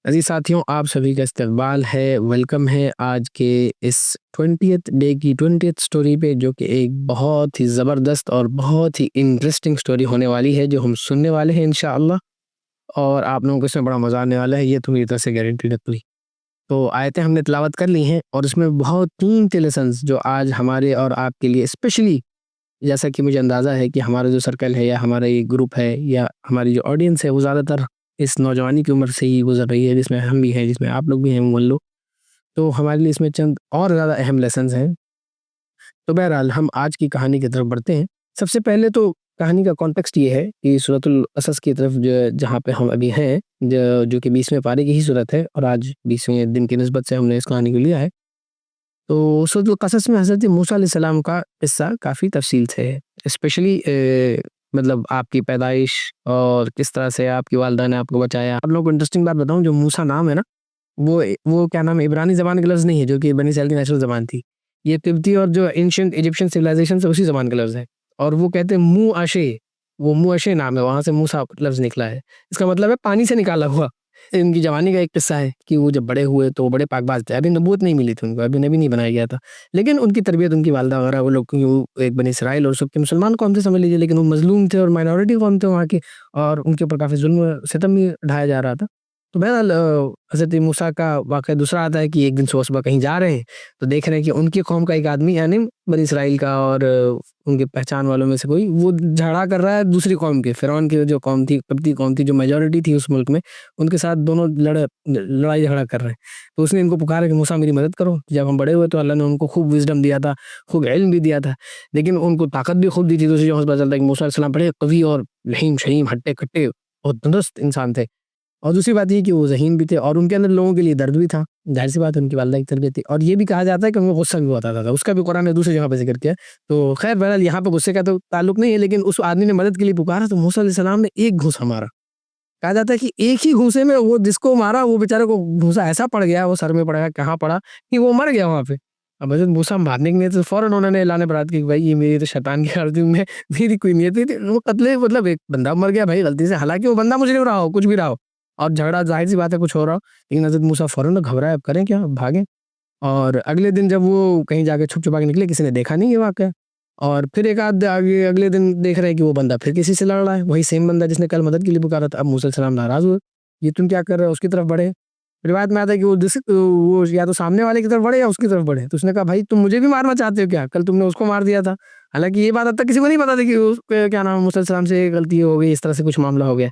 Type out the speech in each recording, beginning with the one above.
अज़ीज़ साथियों, आप सभी का इस्तकबाल है, वेलकम है आज के इस 20th डे की 20th स्टोरी पे, जो कि एक बहुत ही ज़बरदस्त और बहुत ही इंटरेस्टिंग स्टोरी होने वाली है, जो हम सुनने वाले हैं इंशाअल्लाह। और आप लोगों को इसमें बड़ा मज़ा आने वाला है, ये तो मेरी तरफ से गारंटी निकली। तो आयतें हमने तिलावत कर ली हैं और इसमें बहुत कीमती लेसन्स जो आज हमारे और आपके लिए स्पेशली, जैसा कि मुझे अंदाज़ा है कि हमारा जो सर्कल है या हमारा ये ग्रुप है या हमारी जो ऑडियंस है वो ज़्यादातर इस नौजवानी की उम्र से ही गुजर रही है, जिसमें हम भी हैं, जिसमें आप लोग भी हैं मान लो। तो हमारे लिए इसमें चंद और ज़्यादा अहम लेसन्स हैं। तो बहरहाल हम आज की कहानी की तरफ बढ़ते हैं। सबसे पहले तो कहानी का कॉन्टेक्स्ट ये है कि सूरतुल असस की तरफ जो जहाँ पे हम अभी हैं, जो कि 20वें पारे की ही सूरत है और आज 20वें दिन की निस्बत से हमने इस कहानी को लिया है। तो सूरतुल कसस में हज़रत मूसा अलैहिस्सलाम का किस्सा काफ़ी तफ़सील से है। स्पेशली मतलब आपकी पैदाइश और किस तरह से आपकी वालिदा ने आपको बचाया। आप लोगों को इंटरेस्टिंग बात बताऊँ, जो मूसा नाम है ना, वो क्या नाम है, इब्रानी ज़बान का लफ्ज़ नहीं है, जो कि बनी इस्राइल की नेशनल ज़बान थी। ये तिब्बती और जो एंशिएंट इजिप्शियन सिविलाइज़ेशन से उसी ज़बान का लफ्ज़ है। और वो कहते हैं मुअशे, वो मुअशे नाम है, वहाँ से मूसा लफ्ज़ निकला है। इसका मतलब है पानी से निकाला हुआ। इनकी जवानी का एक किस्सा है कि वो जब बड़े हुए तो वो बड़े पाकबाज़ थे। अभी नबूवत नहीं मिली थी उनको, अभी नबी नहीं बनाया गया था। लेकिन उनकी तरबियत, उनकी वालिदा वगैरह, वो लोग, क्योंकि वो एक बनी इसराइल और सबके मुसलमान कौम थे समझ लीजिए, लेकिन वो मज़लूम थे और माइनॉरिटी कौम थे वहाँ की, और उनके ऊपर काफ़ी ज़ुल्म सितम भी ढाया जा रहा था। तो बहरहाल हज़रत मूसा का वाक़या दूसरा आता है कि एक दिन सुबह-सुबह कहीं जा रहे हैं, तो देख रहे हैं कि उनकी कौम का एक आदमी, यानी बनी इसराइल का और उनकी पहचान वालों में से कोई, वो झगड़ा कर रहा है दूसरी कौम के, फ़िरौन की जो कौम थी, किब्ती कौम थी, जो मेजॉरिटी थी उस मुल्क में, उनके साथ दोनों लड़ाई झगड़ा कर रहे हैं। तो उसने इनको पुकारा कि मूसा मेरी मदद करो। जब हम बड़े हुए तो अल्लाह ने उनको खूब विज़डम दिया था, खूब इल्म भी दिया था, लेकिन उनको ताकत भी खूब दी थी। तो उसी से पता चलता है कि मूसा अलैहिस्सलाम बड़े कवी और रहीम-शहीम, हट्टे-कट्टे और तंदुरुस्त इंसान थे। और दूसरी बात ये कि वो ज़हीन भी थे और उनके अंदर लोगों के लिए दर्द भी था। ज़ाहिर-सी बात है, उनकी वालिदा की तरबियत थी। और ये भी कहा जाता है कि उनको गुस्सा भी बहुत आता था। उसका भी कुरान ने दूसरी जगह पे ज़िक्र किया है। तो ख़ैर बहरहाल यहाँ पे गुस्से का तो ताल्लुक नहीं है, लेकिन उस आदमी ने मदद के लिए पुकारा तो मूसा अलैहिस्सलाम ने एक घूँसा मारा। कहा जाता है कि एक ही घूँसे में वो जिसको मारा, वो बेचारे को घूँसा ऐसा पड़ गया, वो सर में पड़ गया, कहाँ पड़ा कि वो मर गया वहाँ पे। अब हज़रत मूसा मारने के लिए तो फ़ौरन उन्होंने ऐलान बरात की कि भाई ये मेरी तो शैतान की आरज़ू में मेरी कोई नियत नहीं थी। वो कत्ले, मतलब एक बंदा मर गया भाई गलती से, हालाँकि वो बंदा मुजरिम रहा हो, कुछ भी रहा हो, और झगड़ा ज़ाहिर-सी बात है कुछ हो रहा हो, लेकिन हज़रत मूसा फ़ौरन घबराए, अब करें क्या? अब भागें। और अगले दिन जब वो कहीं जाके छुप-छुपा के निकले, किसी ने देखा नहीं ये वाक़या। और फिर एक आध आगे अगले दिन देख रहे हैं कि वो बंदा फिर किसी से लड़ रहा है, वही सेम बंदा जिसने कल मदद के लिए पुकारा था। अब मूसा अलैहिस्सलाम नाराज़ हुए, ये तुम क्या कर रहे हो? उसकी तरफ बढ़े। रिवायत में आता है कि वो या तो सामने वाले की तरफ बढ़े या उसकी तरफ बढ़े। तो उसने कहा, भाई तुम मुझे भी मारना चाहते हो क्या? कल तुमने उसको मार दिया था। हालाँकि ये बात अब तक किसी को नहीं पता थी कि क्या नाम है, मूसा अलैहिस्सलाम से गलती हो गई, इस तरह से कुछ मामला हो गया।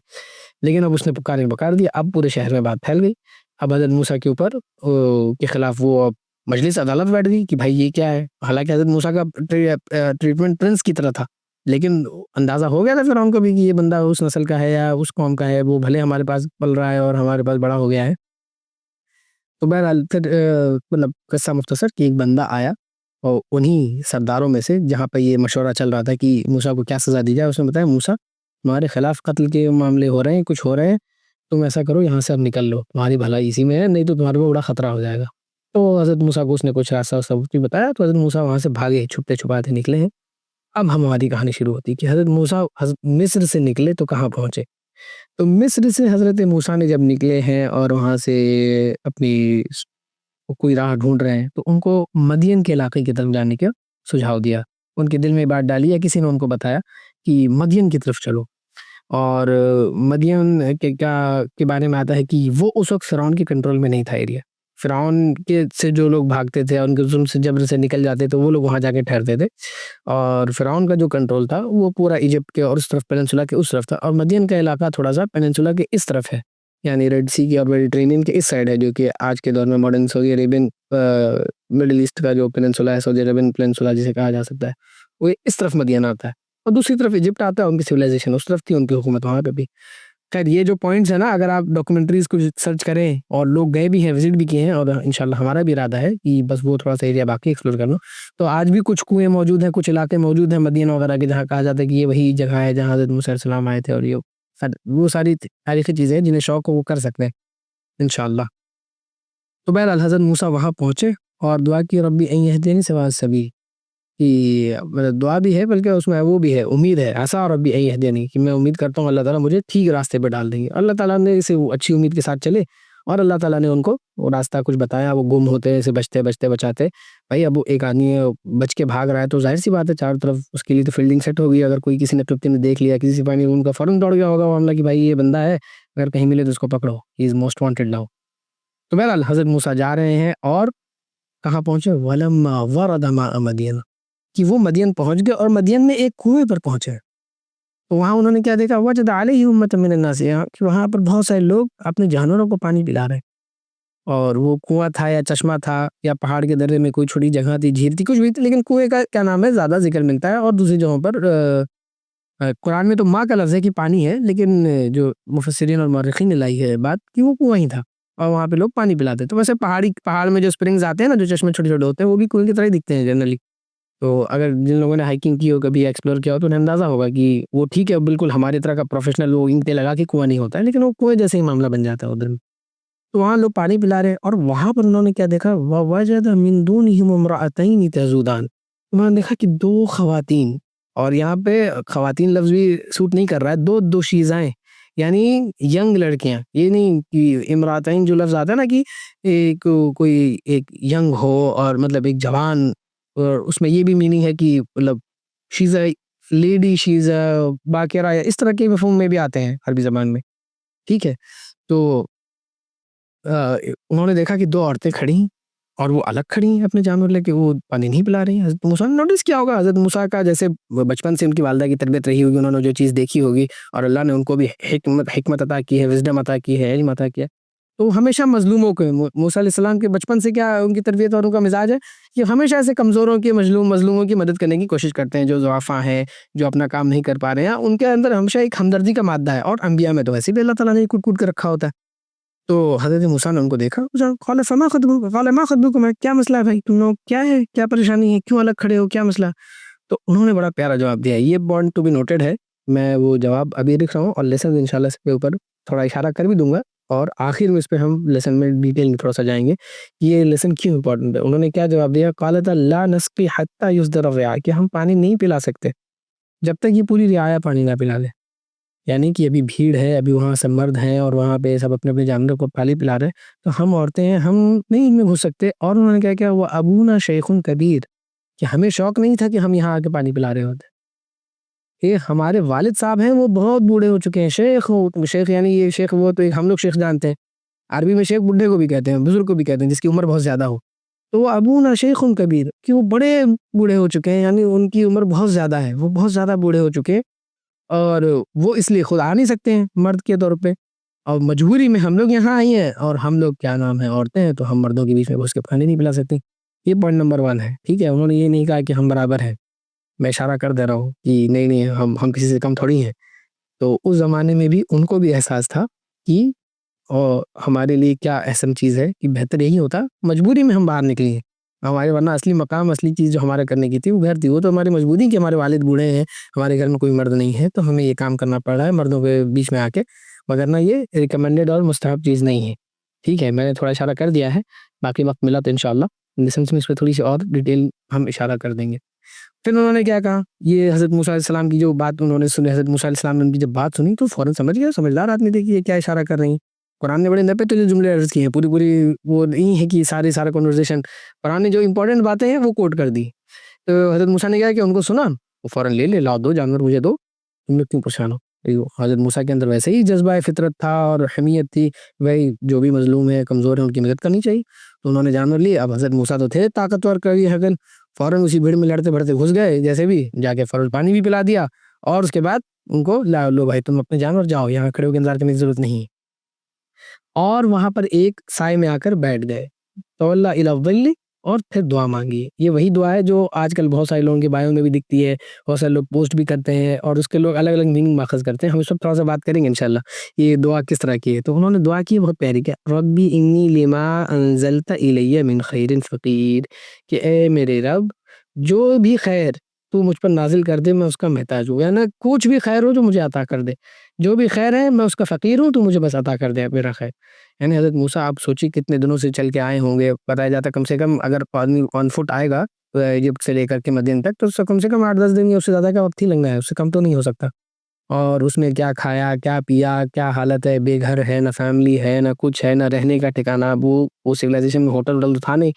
लेकिन अब उसने पुकार दिया, अब पूरे शहर में बात फैल गई। अब हज़रत मूसा के ऊपर के खिलाफ वो अब मजलिस अदालत बैठ गई कि भाई ये क्या है? हालाँकि हज़रत मूसा का ट्रीटमेंट प्रिंस की तरह था, लेकिन अंदाज़ा हो गया था फ़िरौन को भी कि ये बंदा उस नस्ल का है या उस कौम का है, वो भले हमारे पास पल रहा है और हमारे पास बड़ा हो गया है। तो बहरहाल फिर मतलब किस्सा मुख्तसर कि एक बंदा आया और उन्हीं सरदारों में से, जहाँ पे ये मशवरा चल रहा था कि मूसा को क्या सज़ा दी जाए, उसने बताया मूसा तुम्हारे खिलाफ कत्ल के मामले हो रहे हैं, कुछ हो रहे हैं, तुम ऐसा करो यहाँ से अब निकल लो, तुम्हारी भलाई इसी में है, नहीं तो तुम्हारे को बड़ा खतरा हो जाएगा। तो हज़रत मूसा को उसने कुछ रास्ता वास्ता भी बताया, तो हज़रत मूसा वहाँ से भागे, छुपते-छुपाते निकले हैं। अब हमारी कहानी शुरू होती है कि हज़रत मूसा मिस्र से निकले तो कहाँ पहुँचे? तो मिस्र से हज़रत मूसा ने जब निकले हैं और वहाँ से अपनी कोई राह ढूँढ रहे हैं, तो उनको मदियन के इलाके की तरफ जाने का सुझाव दिया। उनके दिल में ये बात डाली या किसी ने उनको बताया कि मदियन की तरफ चलो। और मदियन के बारे में आता है कि वो उस वक़्त फ़िरौन के कंट्रोल में नहीं था एरिया। फ़िरौन के से जो लोग भागते थे और उनके ज़ुल्म से जबर से निकल जाते थे, वो लोग वहाँ जाके ठहरते थे। और फ़िरौन का जो कंट्रोल था, वो पूरा इजिप्ट के और उस तरफ पेनिनसुला के उस तरफ था, और मदियन का इलाका थोड़ा-सा पेनिनसुला के इस तरफ है। यानी रेड सी की और मेडिटेरेनियन के इस साइड है, जो कि आज के दौर में modern Saudi Arabian middle east का जो पेनिनसुला है, सऊदी अरेबियन पेनिनसुला जिसे कहा जा सकता है, वो इस तरफ मदियन आता है। और दूसरी तरफ इजिप्ट आता है, उनकी सिविलाइज़ेशन उस तरफ थी, उनकी हुकूमत वहाँ पे भी। खैर ये जो पॉइंट्स है ना, अगर आप डॉक्यूमेंट्रीज़ कुछ सर्च करें, और लोग गए भी हैं, विज़िट भी किए हैं, और इंशाल्लाह हमारा भी इरादा है कि बस वो थोड़ा-सा एरिया बाकी एक्सप्लोर कर लूँ। तो आज भी कुछ कुएँ मौजूद हैं, कुछ इलाके मौजूद हैं मदीन वगैरह के, जहाँ कहा जाता है कि ये वही जगह है जहाँ हज़रत मूसा अलैहि सलाम आए थे, और ये वो सारी तारीख़ी चीज़ें हैं जिन्हें शौक हो वो कर सकते हैं इंशाल्लाह। तो बहरहाल हज़रत मूसा वहाँ पहुँचे और दुआ की, रब्बी अन यहदियनी सवाअ सबील, कि मतलब दुआ भी है, बल्कि उसमें वो भी है, उम्मीद है, आसा रब्बी अन यहदियनी, कि मैं उम्मीद करता हूँ अल्लाह ताला मुझे ठीक रास्ते पे डाल देंगे। अल्लाह ताला ने इसे वो अच्छी उम्मीद के साथ चले, और अल्लाह ताला ने उनको वो रास्ता कुछ बताया, वो गुम होते ऐसे बचते बचते बचाते। भाई अब वो एक आदमी बच के भाग रहा है तो जाहिर सी बात है चारों तरफ उसके लिए तो फील्डिंग सेट हो गई। अगर कोई किसी ने ने देख लिया, किसी सिपाही ने, उनका फौरन दौड़ गया होगा मामला कि भाई ये बंदा है, अगर कहीं मिले तो उसको पकड़ो, he is most wanted now. तो बहरहाल हजरत मूसा जा रहे हैं और कहाँ पहुंचे, वलम्मा वरद माअ मदियन, कि वो मदियन पहुंच गए और मदियन में एक कुएं पर पहुंचे। तो वहां उन्होंने क्या देखा, वजद अलैहि उम्मतुम मिनन नास, कि वहां पर बहुत सारे लोग अपने जानवरों को पानी पिला रहे हैं। और वो कुआं था या चश्मा था या पहाड़ के दर्रे में कोई छोटी जगह थी, झील थी, कुछ भी थी, लेकिन कुएं का क्या नाम है ज्यादा जिक्र मिलता है। और दूसरी जगहों पर कुरान में तो माँ का लफ्ज़ है कि पानी है, लेकिन जो मुफस्सिरीन और मौरख़ीन ने लाई है बात कि वो कुआं ही था और वहाँ पे लोग पानी पिलाते। तो वैसे पहाड़ में जो स्प्रिंग्स आते हैं ना, जो चश्मे छोटे-छोटे होते हैं, वो भी कुएं की तरह ही दिखते हैं जनरली। तो अगर जिन लोगों ने हाइकिंग की हो, कभी एक्सप्लोर किया हो, तो उन्हें अंदाज़ा होगा कि वो ठीक है, बिल्कुल हमारी तरह का प्रोफेशनल वो ईंटें लगा के कुआं नहीं होता है, लेकिन वो कुएं जैसे ही मामला बन जाता है उधर। तो वहाँ लोग पानी पिला रहे हैं और वहाँ पर उन्होंने क्या देखा, ववजद मिन दूनिहिम इम्रअतैन तज़ूदान, उन्होंने देखा कि 2 ख़वातीन, और यहाँ पे ख़वातीन लफ्ज़ भी सूट नहीं कर रहा है, 2 दोशीज़ाएँ, यानी यंग लड़कियाँ। ये नहीं कि इम्रअतैन जो लफ्ज़ आता है ना कि एक कोई एक यंग हो और मतलब एक जवान, और उसमें ये भी मीनिंग है कि मतलब she is a lady, she is a बाक़िरा, इस तरह के मफ़हूम में भी आते हैं अरबी ज़बान में, ठीक है? तो उन्होंने देखा कि 2 औरतें खड़ी हैं और वो अलग खड़ी हैं अपने जानवर लेके, वो पानी नहीं पिला रही हैं। हज़रत मूसा ने नोटिस किया होगा, हज़रत मूसा का जैसे बचपन से उनकी वालिदा की तरबियत रही होगी, उन्होंने जो चीज़ देखी होगी और अल्लाह ने उनको भी हिकमत अता की है, विज़डम अता की है, इल्म अता किया है। तो हमेशा मज़लूमों के मूसा अलैहिस्सलाम के बचपन से क्या उनकी तरबियत और उनका मिज़ाज है कि हमेशा ऐसे कमज़ोरों की, मज़लूमों की मदद करने की कोशिश करते हैं, जो ज़ुआफ़ा हैं, जो अपना काम नहीं कर पा रहे हैं। उनके अंदर हमेशा एक हमदर्दी का मादा है, और अंबिया में तो वैसे भी अल्लाह ताला ने कूट-कूट के रखा होता है। तो हज़रत मूसा ने उनको देखा, पूछा, क़ाल फ़मा ख़त्बुकुम, क़ाल मा ख़त्बुकुम, क्या मसला है भाई, तुम लोग क्या है, क्या परेशानी है, क्यों अलग खड़े हो, क्या मसला? तो उन्होंने बड़ा प्यारा जवाब दिया, ये पॉइंट टू बी नोटेड है। मैं वो जवाब अभी लिख रहा हूँ और लेसन इंशाल्लाह इसके ऊपर थोड़ा इशारा कर भी दूँगा, और आखिर में इस पे हम लेसन में डिटेल में थोड़ा-सा जाएँगे, कि ये लेसन क्यों इम्पोर्टेंट है। उन्होंने क्या जवाब दिया, क़ालत ला नस्क़ी हत्ता युस्दर अर्रिअ, कि हम पानी नहीं पिला सकते, जब तक ये पूरी रियाया पानी ना पिला ले। यानी कि अभी भीड़ है, अभी वहाँ सब मर्द हैं और वहाँ पे सब अपने-अपने जानवरों को पानी पिला रहे हैं, तो हम औरतें हैं, हम नहीं इनमें घुस सकते। और उन्होंने क्या किया, वो अबूना शैख़ुन कबीर, कि हमें शौक नहीं था कि हम यहाँ आके पानी पिला रहे होते। ये हमारे वालिद साहब हैं, वो बहुत बूढ़े हो चुके हैं, शेख यानी ये शेख, वो तो एक हम लोग शेख जानते हैं। अरबी में शेख बुड्ढे को भी कहते हैं, बुज़ुर्ग को भी कहते हैं, जिसकी उम्र बहुत ज़्यादा हो। तो वो अबूना शैख़ुन कबीर, कि वो बड़े बूढ़े हो चुके हैं, यानी उनकी उम्र बहुत ज़्यादा है, वो बहुत ज़्यादा बूढ़े हो चुके हैं। और वो इसलिए खुद आ नहीं सकते हैं मर्द के तौर पे, और मजबूरी में हम लोग यहाँ आई हैं, और हम लोग क्या नाम है औरतें हैं, तो हम मर्दों के बीच में घुस के पानी नहीं पिला सकती। ये पॉइंट नंबर 1 है, ठीक है? उन्होंने ये नहीं कहा कि हम बराबर हैं। मैं इशारा कर दे रहा हूँ कि नहीं हम किसी से कम थोड़ी हैं। तो उस ज़माने में भी उनको भी एहसास था कि हमारे लिए क्या अहसन चीज़ है, कि बेहतर यही होता, मजबूरी में हम बाहर निकली हैं। हमारे वरना असली मकाम, असली चीज़ जो हमारा करने की थी वो घर थी, वो तो हमारी मजबूरी कि हमारे वालिद बूढ़े हैं, हमारे घर में कोई मर्द नहीं है, तो हमें ये काम करना पड़ रहा है मर्दों के बीच में आके, वगरना ये रिकमेंडेड और मुस्तहब चीज़ नहीं है। ठीक है, मैंने थोड़ा इशारा कर दिया है, बाकी वक़्त मिला तो इंशाअल्लाह लेसन्स में इस पे थोड़ी-सी और डिटेल हम इशारा कर देंगे। फिर उन्होंने क्या कहा, ये हज़रत मूसा अलैहिस्सलाम की जो बात उन्होंने सुनी, हज़रत मूसा अलैहिस्सलाम ने उनकी जब बात सुनी तो फ़ौरन समझ गया, समझदार आदमी थे कि ये क्या इशारा कर रही हैं। कुरान ने बड़े नपे तुले जुमले अर्ज़ किए हैं, पूरी-पूरी वो नहीं है कि सारा कन्वर्सेशन, कुरान ने जो इम्पोर्टेंट बातें हैं वो कोट कर दी। तो हज़रत मूसा ने क्या किया, उनको सुना, वो फ़ौरन ले लाओ, दो जानवर मुझे दो, तुम लोग क्यों परेशान हो? हज़रत मूसा के अंदर वैसे ही जज़्बा फ़ितरत था और हमीयत थी, भई जो भी मज़लूम है, कमज़ोर है, उनकी मदद करनी चाहिए। तो उन्होंने जानवर लिए। अब हज़रत मूसा तो थे ताकतवर, कवी हगन, फ़ौरन उसी भीड़ में लड़ते-भड़ते घुस गए, जैसे भी जाके फ़ौरन पानी भी पिला दिया, और उसके बाद उनको लो भाई तुम अपने जानवर जाओ, यहाँ खड़े होके इंतज़ार करने की ज़रूरत नहीं है। और वहाँ पर एक साए में आकर बैठ गए। तवल्ला इला ज़िल्ल, और फिर दुआ माँगी। ये वही दुआ है जो आजकल बहुत सारे लोगों के बायो में भी दिखती है, बहुत सारे लोग पोस्ट भी करते हैं और उसके लोग अलग-अलग मीनिंग माख़ज़ करते हैं। हम इस पर थोड़ा-सा बात करेंगे इंशाअल्लाह, ये दुआ किस तरह की है। तो उन्होंने दुआ की बहुत प्यारी, क्या रब्बी इन्नी लिमा अंज़लता इलैया मिन खैरिन फ़क़ीर, कि ए मेरे रब, जो भी खैर तू मुझ पर नाज़िल कर दे मैं उसका मोहताज हूँ, या ना कुछ भी खैर हो जो मुझे अता कर दे। जो भी खैर है मैं उसका फ़कीर हूँ, तू मुझे बस अता कर दे मेरा खैर। यानी हज़रत मूसा, आप सोचिए कितने दिनों से चल के आए होंगे, बताया जाता है कम से कम अगर आदमी ऑन फुट आएगा इजिप्ट से लेकर के मदीना तक, तो कम से कम 8-10 दिन या उससे ज़्यादा का वक़्त ही लगना है, उससे कम तो नहीं हो सकता। और उसने क्या खाया, क्या पिया, क्या हालत है, बेघर है, ना फैमिली है, ना कुछ है, ना रहने का ठिकाना। वो सिविलाइजेशन में होटल-वोटल तो था नहीं,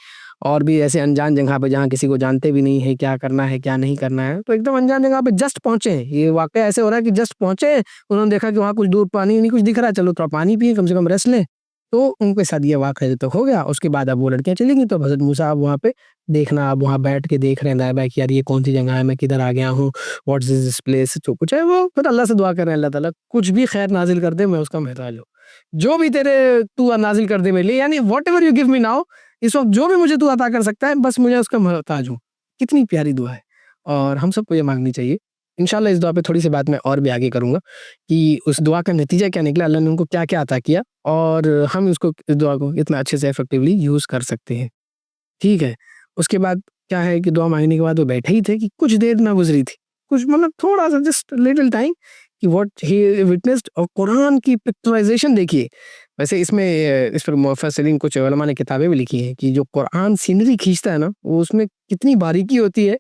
और भी ऐसे अनजान जगह पे जहाँ किसी को जानते भी नहीं है, क्या करना है, क्या नहीं करना है। तो एकदम अनजान जगह पे जस्ट पहुँचे हैं। ये वाक़या ऐसे हो रहा है कि जस्ट पहुँचे, उन्होंने देखा कि वहाँ कुछ दूर पानी नहीं कुछ दिख रहा है, चलो थोड़ा पानी पिएँ, कम से कम रेस्ट लें। तो उनके साथ ये वाक़या तो हो गया। उसके बाद अब वो लड़कियाँ चली गईं, तो हज़रत मूसा अब वहाँ पे देखना, अब वहाँ बैठ के देख रहे हैं दाएँ-बाएँ कि यार ये कौन-सी जगह है, मैं किधर आ गया हूँ, व्हाट्स इज़ दिस प्लेस, जो कुछ है वो फिर अल्लाह से दुआ कर रहे हैं, अल्लाह ताला कुछ भी खैर नाज़िल कर दे, मैं उसका मोहताज हूँ। जो भी तेरे तू नाज़िल कर दे मेरे लिए, यानी whatever you give me now, इस वक़्त जो भी मुझे तू अता कर सकता है, बस मुझे उसका मोहताज हूँ। कितनी प्यारी दुआ है, और हम सबको ये माँगनी चाहिए। इंशाअल्लाह इस दुआ पे थोड़ी-सी बात मैं और भी आगे करूँगा कि उस दुआ का नतीजा क्या निकला, अल्लाह ने उनको क्या-क्या अता किया, और हम इसको इस दुआ को इतना अच्छे से इफेक्टिवली यूज़ कर सकते हैं। ठीक है? उसके बाद क्या है कि दुआ माँगने के बाद वो बैठे ही थे कि कुछ देर ना गुज़री थी। कुछ मतलब थोड़ा-सा जस्ट लिटिल टाइम, कि व्हाट ही विटनेस्ड, और कुरान की पिक्चराइज़ेशन देखिए। वैसे इसमें इस पर मुफस्सिरीन कुछ उलमा ने किताबें भी लिखी हैं कि जो कुरान सीनरी खींचता है ना, वो उसमें कितनी बारीकी होती है,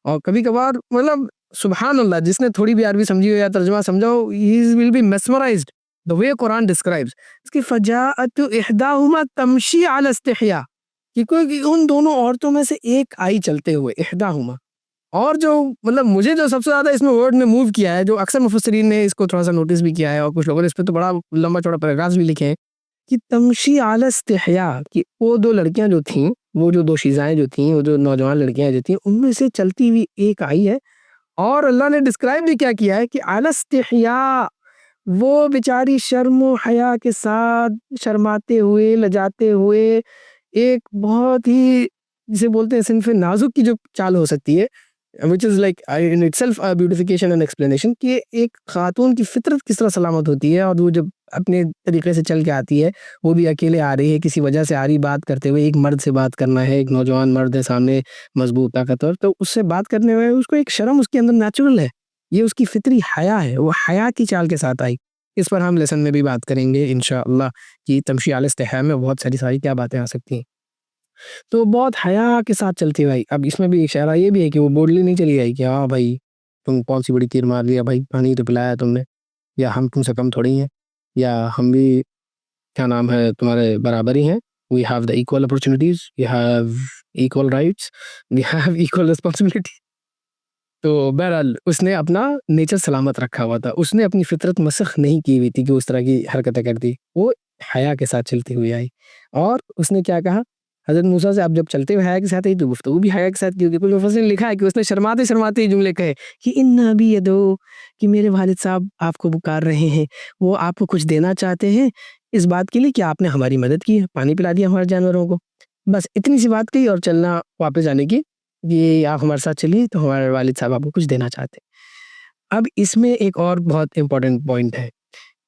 और कभी-कभार मतलब सुभान अल्लाह, जिसने थोड़ी भी अरबी समझी हो या तर्जुमा समझा हो, he will be mesmerised the way Quran describes. इसकी फजाअतु इहदाहुमा तमशी अला इस्तिहया, कि कोई कि उन दोनों औरतों में से एक आई चलते हुए, इहदाहुमा। और जो मतलब मुझे जो सबसे ज़्यादा इसमें वर्ड ने मूव किया है, जो अक्सर मुफस्सिरीन ने इसको थोड़ा-सा नोटिस भी किया है, और कुछ लोगों ने इस पे तो बड़ा लंबा-चौड़ा पैराग्राफ्स भी लिखे हैं, कि तमशी अला इस्तिहया, कि वो 2 लड़कियाँ जो थीं, वो जो 2 शीज़ाएँ जो थीं, वो जो नौजवान लड़कियाँ जो थीं, उनमें से चलती हुई एक आई है, और अल्लाह ने डिस्क्राइब भी क्या किया है कि अला इस्तिहया, वो बेचारी शर्म और हया के साथ, शर्माते हुए, लजाते हुए, एक बहुत ही जिसे बोलते हैं सिन्फ़े नाज़ुक की जो चाल हो सकती है, which is like in itself a beautification and explanation, कि एक ख़ातून की फ़ितरत किस तरह सलामत होती है, और वो जब अपने तरीके से चल के आती है, वो भी अकेले आ रही है, किसी वजह से आ रही, बात करते हुए, एक मर्द से बात करना है, एक नौजवान मर्द है सामने, मज़बूत, ताकतवर, तो उससे बात करने में उसको एक शर्म उसके अंदर नेचुरल है। ये उसकी फ़ितरी हया है, वो हया की चाल के साथ आई। इस पर हम लेसन में भी बात करेंगे इंशाअल्लाह, कि तमशी अल इस्तिहया में बहुत सारी क्या बातें आ सकती हैं। तो बहुत हया के साथ चलती है भाई। अब इसमें भी इशारा ये भी है कि वो बोल्डली नहीं चली आई कि हाँ भाई, तुम कौन-सी बड़ी तीर मार लिया भाई, पानी तो पिलाया तुमने, या हम तुमसे कम थोड़ी हैं, या हम भी क्या नाम है तुम्हारे बराबर ही हैं। We have the equal opportunities, we have equal rights, we have equal responsibility. तो बहरहाल उसने अपना नेचर सलामत रखा हुआ था। उसने अपनी फ़ितरत मसख़ नहीं की हुई थी कि उस तरह की हरकतें करती। वो हया के साथ चलती हुई आई, और उसने क्या कहा, हज़रत मूसा से आप जब चलते हुए हया के साथ आई, तो गुफ्तगू भी हया के साथ की होगी। कुछ मुफस्सिरीन ने लिखा है कि उसने शर्माते-शर्माते ये जुमले कहे कि इन्ना अबी यदऊ, कि मेरे वालिद साहब आपको पुकार रहे हैं, वो आपको कुछ देना चाहते हैं, इस बात के लिए कि आपने हमारी मदद की है, पानी पिला दिया हमारे जानवरों को। बस इतनी सी बात कही, और चलना वापस जाने की, ये आप हमारे साथ चलिए, तो हमारे वालिद साहब आपको कुछ देना चाहते हैं। अब इसमें एक और बहुत इम्पोर्टेंट पॉइंट है,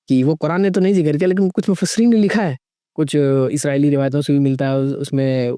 कि वो कुरान ने तो नहीं ज़िक्र किया, लेकिन कुछ मुफस्सिरीन ने लिखा है, कुछ इस्राएली रिवायतों से भी मिलता है, उसमें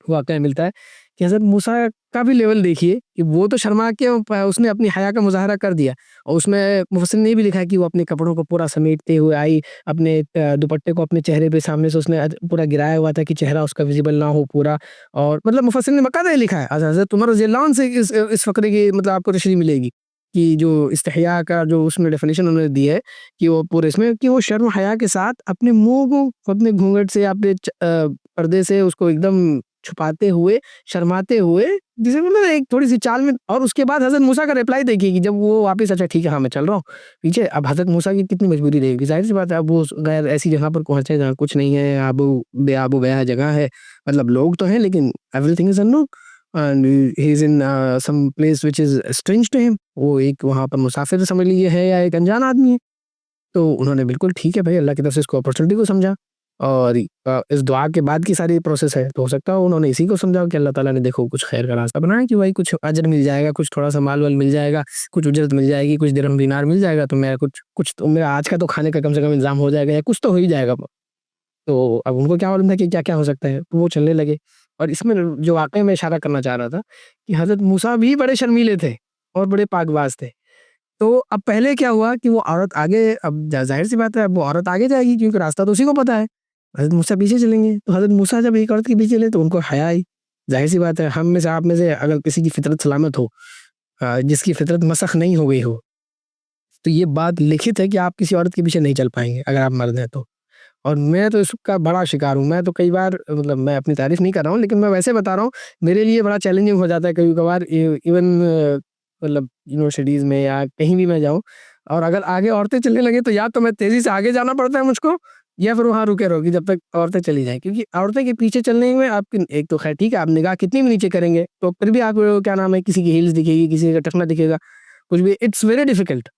वाक़या मिलता है कि हज़रत मूसा का भी लेवल देखिए, कि वो तो शर्मा के उसने अपनी हया का मुज़ाहरा कर दिया, और उसमें मुफस्सिर ने ये भी लिखा है कि वो अपने कपड़ों को पूरा समेटते हुए आई, अपने दुपट्टे को अपने चेहरे पे सामने से उसने पूरा गिराया हुआ था कि चेहरा उसका विज़िबल ना हो पूरा, और मतलब मुफस्सिर ने बाकायदा ये लिखा है। हज़रत उमर रज़ियल्लाहु अन्हु से इस फ़क़रे की मतलब आपको तशरीह मिलेगी, कि जो इस्तिहया का जो उसमें डेफिनिशन उन्होंने दी है, कि वो पूरे इसमें कि वो शर्म हया के साथ अपने मुँह को अपने घूँघट से, अपने पर्दे से उसको एकदम छुपाते हुए, शर्माते हुए, जिसे मतलब एक थोड़ी-सी चाल में, और उसके बाद हज़रत मूसा का रिप्लाई देखिए कि जब वो वापस, अच्छा ठीक है, हाँ, मैं चल रहा हूँ पीछे। अब हज़रत मूसा की कितनी मजबूरी रहेगी, ज़ाहिर-सी बात है, अब वो गैर ऐसी जगह पर पहुँचे जहाँ कुछ नहीं है, आबो गया जगह है, मतलब लोग तो हैं लेकिन everything is unknown, and he is in some place which is strange to him. वो एक वहाँ पर मुसाफिर समझ लीजिए है, या एक अनजान आदमी है। तो उन्होंने बिल्कुल ठीक है भाई, अल्लाह की तरफ से इसको अपॉर्च्युनिटी को समझा, और इस दुआ के बाद की सारी प्रोसेस है, तो हो सकता है उन्होंने इसी को समझा कि अल्लाह ताला ने देखो कुछ खैर का रास्ता बनाया, कि भाई कुछ अजर मिल जाएगा, कुछ थोड़ा-सा माल-वाल मिल जाएगा, कुछ उजरत मिल जाएगी, कुछ दिरहम दीनार मिल जाएगा, तो मेरा कुछ कुछ तो मेरा आज का तो खाने का कम से कम इंतज़ाम हो जाएगा, या कुछ तो हो ही जाएगा। तो अब उनको क्या मालूम था कि क्या-क्या हो सकता है, तो वो चलने लगे। और इसमें जो वाक़या मैं इशारा करना चाह रहा था, कि हज़रत मूसा भी बड़े शर्मीले थे, और बड़े पाकबाज़ थे। तो अब पहले क्या हुआ कि वो औरत आगे, अब ज़ाहिर-सी बात है, अब वो औरत आगे जाएगी क्योंकि रास्ता तो उसी को पता है। हज़रत मूसा पीछे चलेंगे, तो हज़रत मूसा जब एक औरत के पीछे चले, तो उनको हया आई। ज़ाहिर-सी बात है, हम में से, आप में से अगर किसी की फ़ितरत सलामत हो, जिसकी फ़ितरत मसख़ नहीं हो गई हो, तो ये बात लिखित है कि आप किसी औरत के पीछे नहीं चल पाएँगे अगर आप मर्द हैं तो। और मैं तो इसका बड़ा शिकार हूँ। मैं तो कई बार मतलब मैं अपनी तारीफ़ नहीं कर रहा हूँ, लेकिन मैं वैसे बता रहा हूँ, मेरे लिए बड़ा चैलेंजिंग हो जाता है कभी-कभार इवन मतलब यूनिवर्सिटीज़ में या कहीं भी मैं जाऊँ और अगर आगे औरतें चलने लगें तो या तो मैं तेज़ी से आगे जाना पड़ता है मुझको या फिर वहाँ रुके रहो कि जब तक औरतें चली जाएँ। क्योंकि औरतें के पीछे चलने में आपकी एक तो ख़ैर ठीक है, आप निगाह कितनी भी नीचे करेंगे, तो फिर भी आप क्या नाम है, किसी की हील्स दिखेगी, किसी का टखना दिखेगा, कुछ भी इट्स वेरी डिफ़िकल्ट।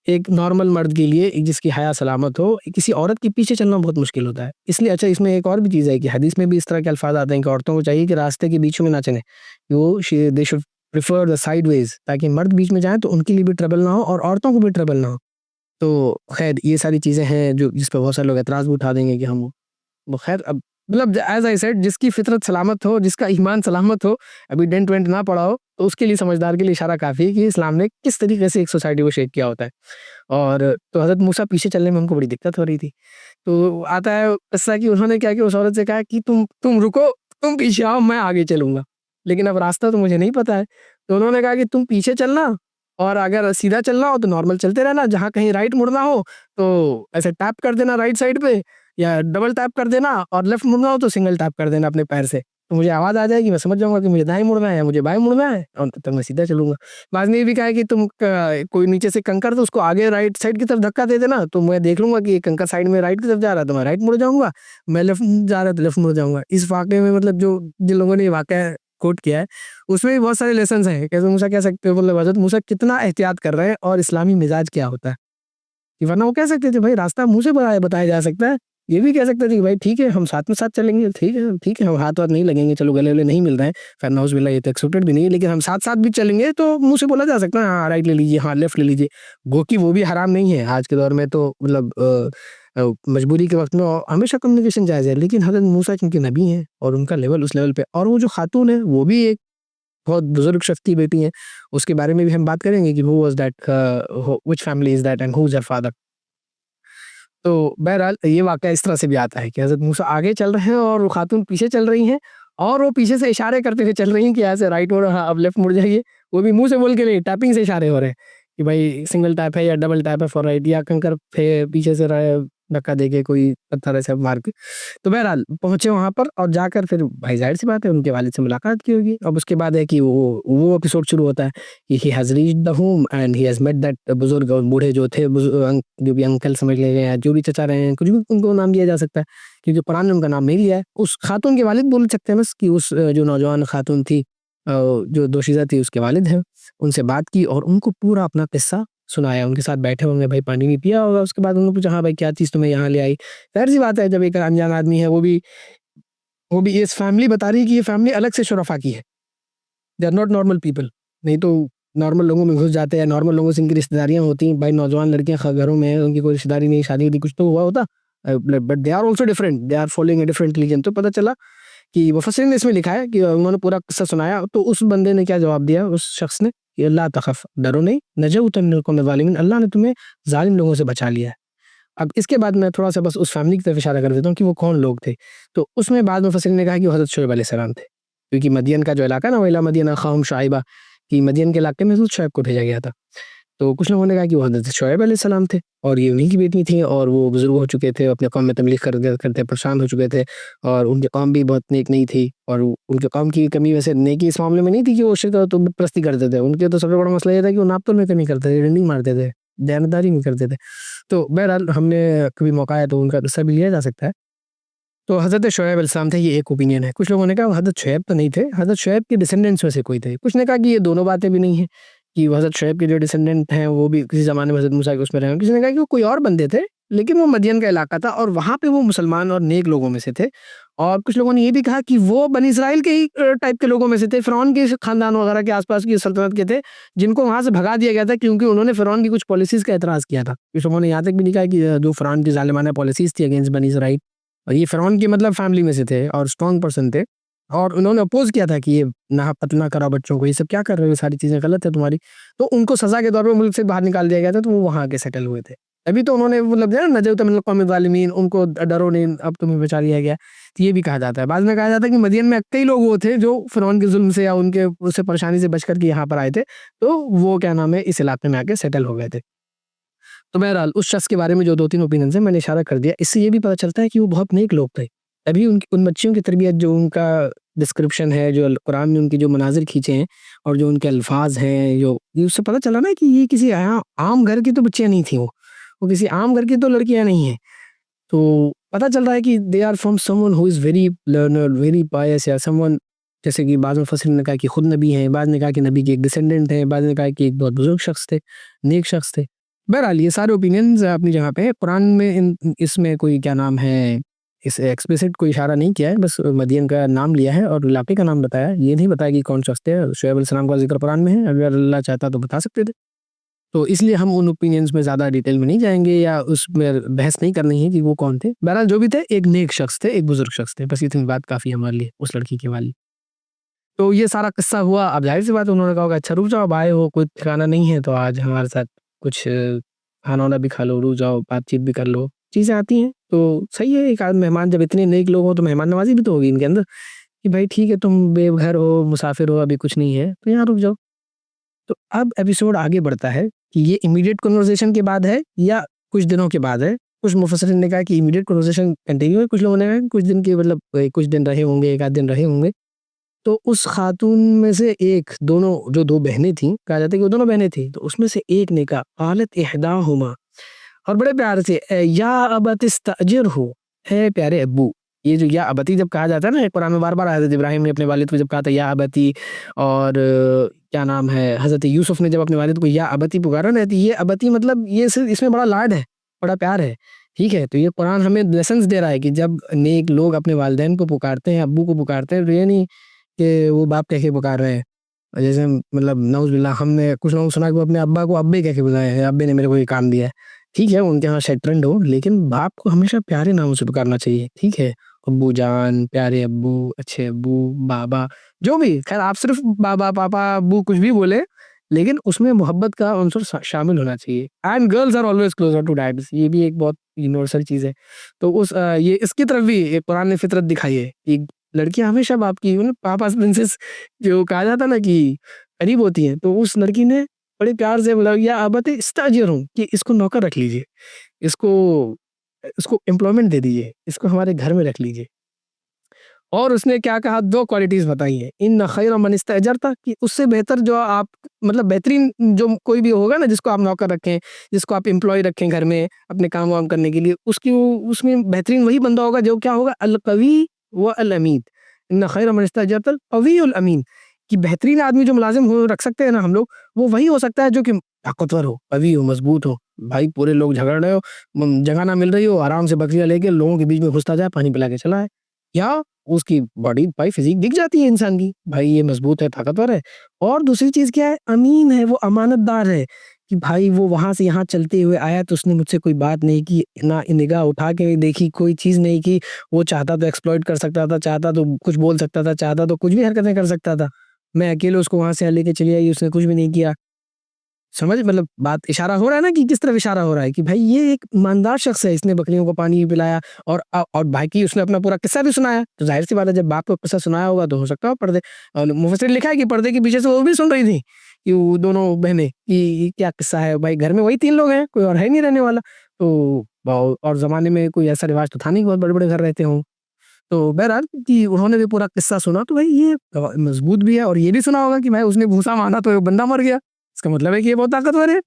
एक नॉर्मल मर्द के लिए एक जिसकी हया सलामत हो, किसी औरत के पीछे चलना बहुत मुश्किल होता है। इसलिए अच्छा इसमें एक और भी चीज़ है कि हदीस में भी इस तरह के अल्फ़ाज़ आते हैं कि औरतों को चाहिए कि रास्ते के बीच में ना चलें। वो she they should prefer the sideways, ताकि मर्द बीच में जाएँ तो उनके लिए भी ट्रबल ना हो और औरतों को भी ट्रबल ना हो। तो ख़ैर ये सारी चीज़ें हैं जो जिस पे बहुत सारे लोग एतराज़ भी उठा देंगे कि हम वो ख़ैर अब मतलब एज़ आई सेड, जिसकी फ़ितरत सलामत हो, जिसका ईमान सलामत हो, अभी डेंट-वेंट ना पड़ा हो, तो उसके लिए समझदार के लिए इशारा काफ़ी है कि इस्लाम ने किस तरीके से एक सोसाइटी को शेप किया होता है। और तो हज़रत मूसा पीछे चलने में उनको बड़ी दिक्कत हो रही थी। तो आता है किस्सा कि उन्होंने क्या किया, उस औरत से कहा कि तुम रुको, तुम पीछे आओ, मैं आगे चलूँगा। लेकिन अब रास्ता तो मुझे नहीं पता है। तो उन्होंने कहा कि तुम पीछे चलना और अगर सीधा चलना हो तो नॉर्मल चलते रहना, जहाँ कहीं राइट मुड़ना हो तो ऐसे टैप कर देना राइट साइड पे या डबल टैप कर देना और लेफ्ट मुड़ना हो तो सिंगल टैप कर देना अपने पैर से। तो मुझे आवाज़ आ जाएगी, मैं समझ जाऊँगा कि मुझे दाएँ मुड़ना है या मुझे बाएँ मुड़ना है और तब तक मैं सीधा चलूँगा। बाद में ये भी कहा है कि तुम क कोई नीचे से कंकड़ तो उसको आगे राइट साइड की तरफ धक्का दे देना, तो मैं देख लूँगा कि ये कंकड़ साइड में राइट की तरफ जा रहा है तो मैं राइट मुड़ जाऊँगा, मैं लेफ्ट जा रहा है तो लेफ्ट मुड़ जाऊँगा। इस वाक़ये में मतलब जो जिन लोगों ने ये वाक़या कोट किया है, उसमें भी बहुत सारे लेसन्स हैं। कैसे मूसा कह सकते हो, मतलब हज़रत मूसा कितना एहतियात कर रहे हैं और इस्लामी मिज़ाज क्या होता है। कि वरना वो कह सकते थे भाई रास्ता मुँह से बताया बताया जा सकता है। ये भी कह सकते थे कि भाई ठीक है हम साथ में साथ चलेंगे, ठीक है हम हाथ-वाथ नहीं लगेंगे, चलो गले-वले नहीं मिल रहे हैं, फ़िर नाउज़ुबिल्लाह ये तो एक्सेप्टेड भी नहीं है, लेकिन हम साथ-साथ भी चलेंगे तो मुँह से बोला जा सकता है हाँ, राइट ले लीजिए, हाँ, लेफ्ट ले लीजिए। गो कि वो भी हराम नहीं है, आज के दौर में तो मतलब मजबूरी के वक़्त में हमेशा कम्युनिकेशन जायज़ है, लेकिन हज़रत मूसा चूँकि नबी हैं और उनका लेवल उस लेवल पे और वो जो खातून है वो भी एक बहुत बुज़ुर्ग शख्स की बेटी हैं, उसके बारे में भी हम बात करेंगे कि who was that which family is that and who is her father. तो बहरहाल ये वाक़या इस तरह से भी आता है कि हज़रत मूसा आगे चल रहे हैं और वो खातून पीछे चल रही हैं और वो पीछे से इशारे करते हुए चल रही हैं कि यहाँ से राइट मुड़ो, हाँ, अब लेफ्ट मुड़ जाइए। वो भी मुँह से बोल के नहीं, टैपिंग से इशारे हो रहे हैं कि भाई सिंगल टैप है या डबल टैप है फॉर राइट या कंकर फे पीछे से धक्का देके कोई पत्थर ऐसे मार के। तो बहरहाल पहुँचे वहाँ पर और जाकर फिर भाई ज़ाहिर-सी बात है उनके वालिद से मुलाकात की होगी। अब उसके बाद है कि वो एपिसोड शुरू होता है कि he has reached the home and he has met that बुज़ुर्ग और बूढ़े जो थे जो भी अंकल समझ लीजिए या जो भी चचा रहे हैं, कुछ भी उनको नाम दिया जा सकता है, क्योंकि कुरान ने उनका नाम नहीं लिया है। उस खातून के वालिद बोल सकते हैं बस कि उस जो नौजवान खातून थी जो दोशीज़ा थी उसके वालिद हैं। उनसे बात की और उनको पूरा अपना किस्सा सुनाया। उनके साथ बैठे होंगे, भाई पानी नहीं पिया होगा, उसके बाद उन्होंने पूछा हाँ भाई क्या चीज़ तुम्हें यहाँ ले आई? ज़ाहिर-सी बात है जब एक अनजान आदमी है वो भी इस फैमिली बता रही है कि ये फैमिली अलग से शुरफ़ा की है। They are not normal people. नहीं तो नॉर्मल लोगों में घुस जाते हैं, नॉर्मल लोगों से इनकी रिश्तेदारियाँ होती हैं। भाई नौजवान लड़कियाँ घरों में हैं, उनकी कोई रिश्तेदारी नहीं, शादी-वादी कुछ तो हुआ होता। But they are also different, they are following a different religion. तो पता चला कि मुफस्सिरीन ने इसमें लिखा है कि उन्होंने पूरा किस्सा सुनाया, तो उस बंदे ने क्या जवाब दिया उस शख्स ने कि ला तख़फ़, डरो नहीं, नजौत मिनल कौमिज़ ज़ालिमीन, अल्लाह ने तुम्हें ज़ालिम लोगों से बचा लिया है। अब इसके बाद मैं थोड़ा-सा बस उस फैमिली की तरफ इशारा कर देता हूँ कि वो कौन लोग थे। तो उसमें बाद मुफस्सिरीन ने कहा कि वो हज़रत शुएब अलैहिस्सलाम थे। क्योंकि मदियन का जो इलाका है ना, वो इला मदियन अख़ाहुम शुऐबा, कि मदियन के इलाके में हज़रत शुएब को भेजा गया था। तो कुछ लोगों ने कहा कि वो हज़रत शुएब अलैहिस्सलाम थे और ये उन्हीं की बेटी थी और वो बुज़ुर्ग हो चुके थे, अपने कौम में तबलीग करते परेशान हो चुके थे और उनकी कौम भी बहुत नेक नहीं थी और उनके कौम की कमी वैसे नेकी इस मामले में नहीं थी कि वो शिरक और तुगमत परस्ती करते थे। उनके तो सबसे बड़ा मसला ये था कि वो नाप-तोल में कमी करते थे, डंडी मारते थे, दयानतदारी नहीं करते थे। तो बहरहाल हमने कभी मौका आया तो उनका किस्सा भी लिया जा सकता है। तो हज़रत शुएब अलैहिस्सलाम थे, ये एक ओपिनियन है। कुछ लोगों ने कहा वो हज़रत शुएब तो नहीं थे, हज़रत शुएब के डिसेंडेंट्स में से कोई थे। कुछ ने कहा कि ये दोनों बातें भी नहीं हैं, कि वो हज़रत शुएब के जो डिसेंडेंट हैं वो भी किसी ज़माने में हज़रत मूसा के उसमें रहे हों। किसी ने कहा कि वो कोई और बंदे थे, लेकिन वो मदियन का इलाका था और वहाँ पे वो मुसलमान और नेक लोगों में से थे। और कुछ लोगों ने ये भी कहा कि वो बनी इस्राइल के ही टाइप के लोगों में से थे, फ़िरौन के ख़ानदान वगैरह के आस-पास की सल्तनत के थे, जिनको वहाँ से भगा दिया गया था क्योंकि उन्होंने फ़िरौन की कुछ पॉलिसीज़ का एतराज़ किया था। कुछ लोगों ने यहाँ तक भी लिखा है कि जो फ़िरौन की ज़ालिमाना पॉलिसीज़ थी अगेंस्ट बनी इस्राइल और ये फ़िरौन की मतलब फैमिली में से थे और स्ट्रॉन्ग पर्सन थे और उन्होंने अपोज़ किया था कि ये ना कत्ल ना कराओ बच्चों को, ये सब क्या कर रहे हो, ये सारी चीज़ें गलत है तुम्हारी। तो उनको सज़ा के तौर पे मुल्क से बाहर निकाल दिया गया था, तो वो वहाँ आके सेटल हुए थे। तभी तो उन्होंने मतलब जो है ना नजौत मिनल कौमिज़ ज़ालिमीन, उनको डरो नहीं, अब तुम्हें बचा लिया गया। तो ये भी कहा जाता है। बाद में कहा जाता है कि मदियन में कई लोग वो थे जो फ़िरौन के ज़ुल्म से या उनके उससे परेशानी से बच कर के यहाँ पर आए थे, तो वो क्या नाम है इस इलाके में आके सेटल हो गए थे। तो बहरहाल उस शख्स के बारे में जो 2-3 ओपिनियंस हैं मैंने इशारा कर दिया। इससे ये भी पता चलता है कि वो बहुत नेक लोग थे। तभी उन बच्चियों की तरबियत, जो उनका डिस्क्रिप्शन है, जो कुरान में उनके जो मनाज़िर खींचे हैं और जो उनके अल्फ़ाज़ हैं, जो ये उससे पता चला ना कि ये किसी आम घर की तो बच्चियाँ नहीं थी वो किसी आम घर की तो लड़कियाँ नहीं हैं। तो पता चल रहा है कि they are from someone who is very learner, very pious, या समवन, जैसे कि बाद मुफस्सिरीन ने कहा कि खुद नबी हैं, बाद ने कहा कि नबी के एक डिसेंडेंट हैं, बाद ने कहा कि एक बहुत बुज़ुर्ग शख्स थे, नेक शख्स थे। बहरहाल ये सारे ओपिनियंस अपनी जगह पे है। कुरान में इसमें कोई क्या नाम है, इस एक्सप्लिसिट कोई इशारा नहीं किया है, बस मदियन का नाम लिया है और इलाके का नाम बताया है। ये नहीं बताया कि कौन शख्स थे। शुएब अलैहिस्सलाम का ज़िक्र कुरान में है, अगर अल्लाह चाहता तो बता सकते थे। तो इसलिए हम उन ओपिनियंस में ज़्यादा डिटेल में नहीं जाएँगे या उसमें बहस नहीं करनी है कि वो कौन थे। बहरहाल जो भी थे, एक नेक शख्स थे, एक बुज़ुर्ग शख्स थे। बस इतनी बात काफ़ी है हमारे लिए उस लड़की के वाली। तो ये सारा किस्सा हुआ। अब ज़ाहिर-सी बात है उन्होंने कहा होगा, अच्छा रुक जाओ, अब आए हो, कोई ठिकाना नहीं है तो आज हमारे साथ कुछ खाना-वाना भी खा लो, रुक जाओ, बातचीत भी कर लो। चीज़ें आती हैं, तो सही है। एक आध मेहमान, जब इतने नेक लोग हों तो मेहमान नवाज़ी भी तो होगी इनके अंदर, कि भाई ठीक है, तुम बेघर हो, मुसाफिर हो, अभी कुछ नहीं है, तो यहाँ रुक जाओ। तो अब एपिसोड आगे बढ़ता है कि ये इमीडिएट कन्वर्सेशन के बाद है या कुछ दिनों के बाद है। कुछ मुफस्सिरीन ने कहा कि इमीडिएट कन्वर्सेशन कंटिन्यू है, कुछ लोगों ने कहा कि कुछ दिन के, मतलब कुछ दिन रहे होंगे, 1 आध दिन रहे होंगे। तो उस खातून में से एक, दोनों जो 2 बहनें थीं, कहा जाता है कि वो दोनों बहनें थीं, तो उसमें से एक ने कहा, क़ालत इहदाहुमा, और बड़े प्यार से, या अबतिस्तअजिरहु, है प्यारे अब्बू। ये जो या अबती जब कहा जाता है ना, कुरान में बार-बार हज़रत इब्राहीम ने अपने वालिद को जब कहा था या अबती, और क्या नाम है, हज़रत यूसुफ ने जब अपने वालिद को या अबती पुकारा ना, तो ये अबती मतलब ये सिर्फ़ इसमें बड़ा लाड है, बड़ा प्यार है, ठीक है? तो ये कुरान हमें लेसन्स दे रहा है कि जब नेक लोग अपने वालिदैन को पुकारते हैं, अब्बू को पुकारते हैं, तो ये नहीं कि वो बाप कह के पुकार रहे हैं। जैसे मतलब नऊज़ुबिल्लाह, हमने कुछ लोगों को सुना कि वो अपने अब्बा को अब्बे कह के बुलाए हैं, अब्बे ने मेरे को ये काम दिया है। ठीक है, उनके यहाँ शायद ट्रेंड हो, लेकिन बाप को हमेशा प्यारे नामों से पुकारना चाहिए, ठीक है? अब्बू जान, प्यारे अब्बू, अच्छे अब्बू, बाबा, जो भी, ख़ैर आप सिर्फ़ बाबा, पापा, अब्बू कुछ भी बोले, लेकिन उसमें मोहब्बत का उन्सुर शामिल होना चाहिए। And girls are always closer to dads, ये भी एक बहुत यूनिवर्सल चीज़ है। तो ये इसकी तरफ भी एक कुरान ने फ़ितरत दिखाई है कि लड़कियाँ हमेशा बाप की, मतलब पापाज़ प्रिंसेस जो कहा जाता है ना कि करीब होती हैं, तो उस लड़की ने बड़े प्यार से बोला, या अबत इस्ताजिरहु, कि इसको नौकर रख लीजिए, इसको इसको एम्प्लॉयमेंट दे दीजिए, इसको हमारे घर में रख लीजिए। और उसने क्या कहा, 2 क्वालिटीज़ बताई हैं, इन्न खैर मन इस्तअजरता, कि उससे बेहतर जो आप, मतलब बेहतरीन जो कोई भी होगा ना जिसको आप नौकर रखें, जिसको आप एम्प्लॉयी रखें घर में अपने काम-वाम करने के लिए, उसमें बेहतरीन वही बंदा होगा जो क्या होगा, अल कवी व अल अमीन। इन्न खैर मन इस्तअजरतल कवियुल अमीन, कि बेहतरीन आदमी जो मुलाज़िम हो रख सकते हैं ना हम लोग, वो वही हो सकता है जो कि ताकतवर हो, कवी हो, मज़बूत हो। भाई पूरे लोग झगड़ रहे हो, जगह ना मिल रही हो, आराम से बकरियाँ लेके लोगों के बीच में घुसता जाए, पानी पिला के चला आए। या उसकी बॉडी, भाई फिज़ीक दिख जाती है इंसान की, भाई ये मज़बूत है, ताकतवर है। और दूसरी चीज़ क्या है, अमीन है, वो अमानतदार है, कि भाई वो वहाँ से यहाँ चलते हुए आया तो उसने मुझसे कोई बात नहीं की, ना निगाह उठा के देखी, कोई चीज़ नहीं की। वो चाहता तो एक्सप्लॉइट कर सकता था, चाहता तो कुछ बोल सकता था, चाहता तो कुछ भी हरकतें कर सकता था। मैं अकेले उसको वहाँ से लेके चली आई, उसने कुछ भी नहीं किया। समझ, मतलब बात, इशारा हो रहा है ना कि किस तरफ इशारा हो रहा है कि भाई ये एक ईमानदार शख्स है, इसने बकरियों को पानी भी पिलाया, और बाकी उसने अपना पूरा किस्सा भी सुनाया। तो ज़ाहिर-सी बात है, जब बाप को किस्सा सुनाया होगा तो हो सकता है पर्दे, और मुफस्सिर लिखा है कि पर्दे के पीछे से वो भी सुन रही थी, कि वो दोनों बहनें, कि ये क्या किस्सा है, भाई घर में वही 3 लोग हैं, कोई और है नहीं रहने वाला। तो और ज़माने में कोई ऐसा रिवाज तो था नहीं कि बहुत बड़े-बड़े घर रहते हों। तो बहरहाल कि उन्होंने भी पूरा किस्सा सुना, तो भाई ये मज़बूत भी है, और ये भी सुना होगा कि भाई उसने भूसा माना तो बंदा मर गया। इसका मतलब है कि ये बहुत ताकतवर है।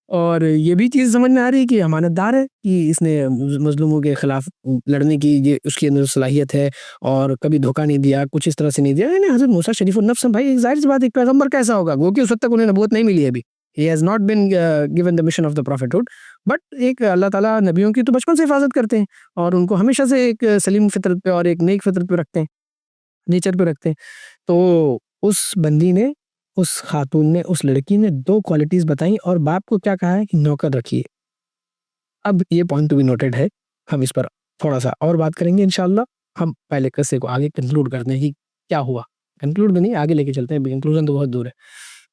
और ये भी चीज़ समझ में आ रही है कि अमानतदार है, कि इसने मज़लूमों के खिलाफ लड़ने की ये उसके अंदर सलाहियत है, और कभी धोखा नहीं दिया, कुछ इस तरह से नहीं दिया। यानी हज़रत मूसा शरीफ़ुन नफ्स हैं भाई, ज़ाहिर-सी बात है, एक पैगंबर कैसा होगा? वो कि उस वक़्त तक उन्हें नबूवत नहीं मिली है अभी। He has not been given the mission of the prophethood, but एक अल्लाह ताला नबियों की तो बचपन से हिफ़ाज़त करते हैं, और उनको हमेशा से एक सलीम फ़ितरत पे और एक नेक फ़ितरत पे रखते हैं, नेचर पे रखते हैं। तो उस बंदी ने, उस खातून ने, उस लड़की ने 2 क्वालिटीज़ बताई, और बाप को क्या कहा है कि नौकर रखिए। अब ये पॉइंट टू बी नोटेड है, हम इस पर थोड़ा-सा और बात करेंगे इंशाअल्लाह। हम पहले किस्से को आगे कंक्लूड करते हैं कि क्या हुआ? कंक्लूड भी नहीं, आगे लेके चलते हैं, कंक्लूज़न तो बहुत दूर है।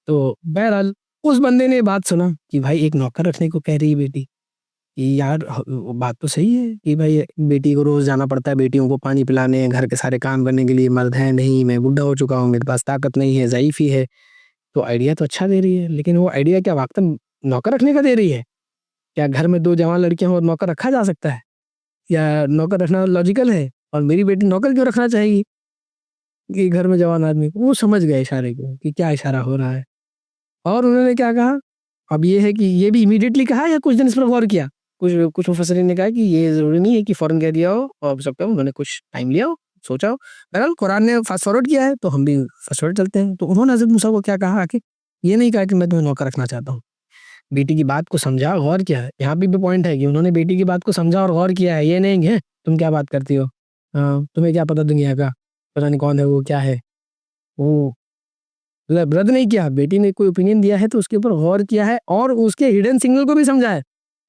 तो बहरहाल उस बंदे ने बात सुना कि भाई एक नौकर रखने को कह रही है बेटी, कि यार बात तो सही है कि भाई बेटी को रोज़ जाना पड़ता है, बेटियों को पानी पिलाने, घर के सारे काम करने के लिए, मर्द है नहीं, मैं बूढ़ा हो चुका हूँ, मेरे पास ताकत नहीं है, ज़ईफ़ ही है। तो आइडिया तो अच्छा दे रही है, लेकिन वो आइडिया क्या वाक़तन नौकर रखने का दे रही है? क्या घर में 2 जवान लड़कियाँ हों और नौकर रखा जा सकता है? या नौकर रखना लॉजिकल है? और मेरी बेटी नौकर क्यों रखना चाहेगी कि घर में जवान आदमी को? वो समझ गए इशारे को कि क्या इशारा हो रहा है। और उन्होंने क्या कहा, अब ये है कि ये भी इमीडिएटली कहा या कुछ दिन इस पर गौर किया? कुछ कुछ मुफस्सिरीन ने कहा कि ये ज़रूरी नहीं है कि फ़ौरन कह दिया हो, और हो सकता है उन्होंने कुछ टाइम लिया हो, सोचा हो। बहरहाल कुरान ने फ़ास्ट फॉरवर्ड किया है तो हम भी फ़ास्ट फॉरवर्ड चलते हैं। तो उन्होंने हज़रत मूसा को क्या कहा आके? ये नहीं कहा कि मैं तुम्हें नौकर रखना चाहता हूँ। बेटी की बात को समझा, गौर किया है। यहाँ पे भी पॉइंट है कि उन्होंने बेटी की बात को समझा और गौर किया है। ये नहीं कि हैं, तुम क्या बात करती हो? तुम्हें क्या पता दुनिया का? पता नहीं कौन है वो, क्या है? वो मतलब रद्द नहीं किया, बेटी ने कोई ओपिनियन दिया है तो उसके ऊपर गौर किया है और उसके हिडन सिग्नल को भी समझा है,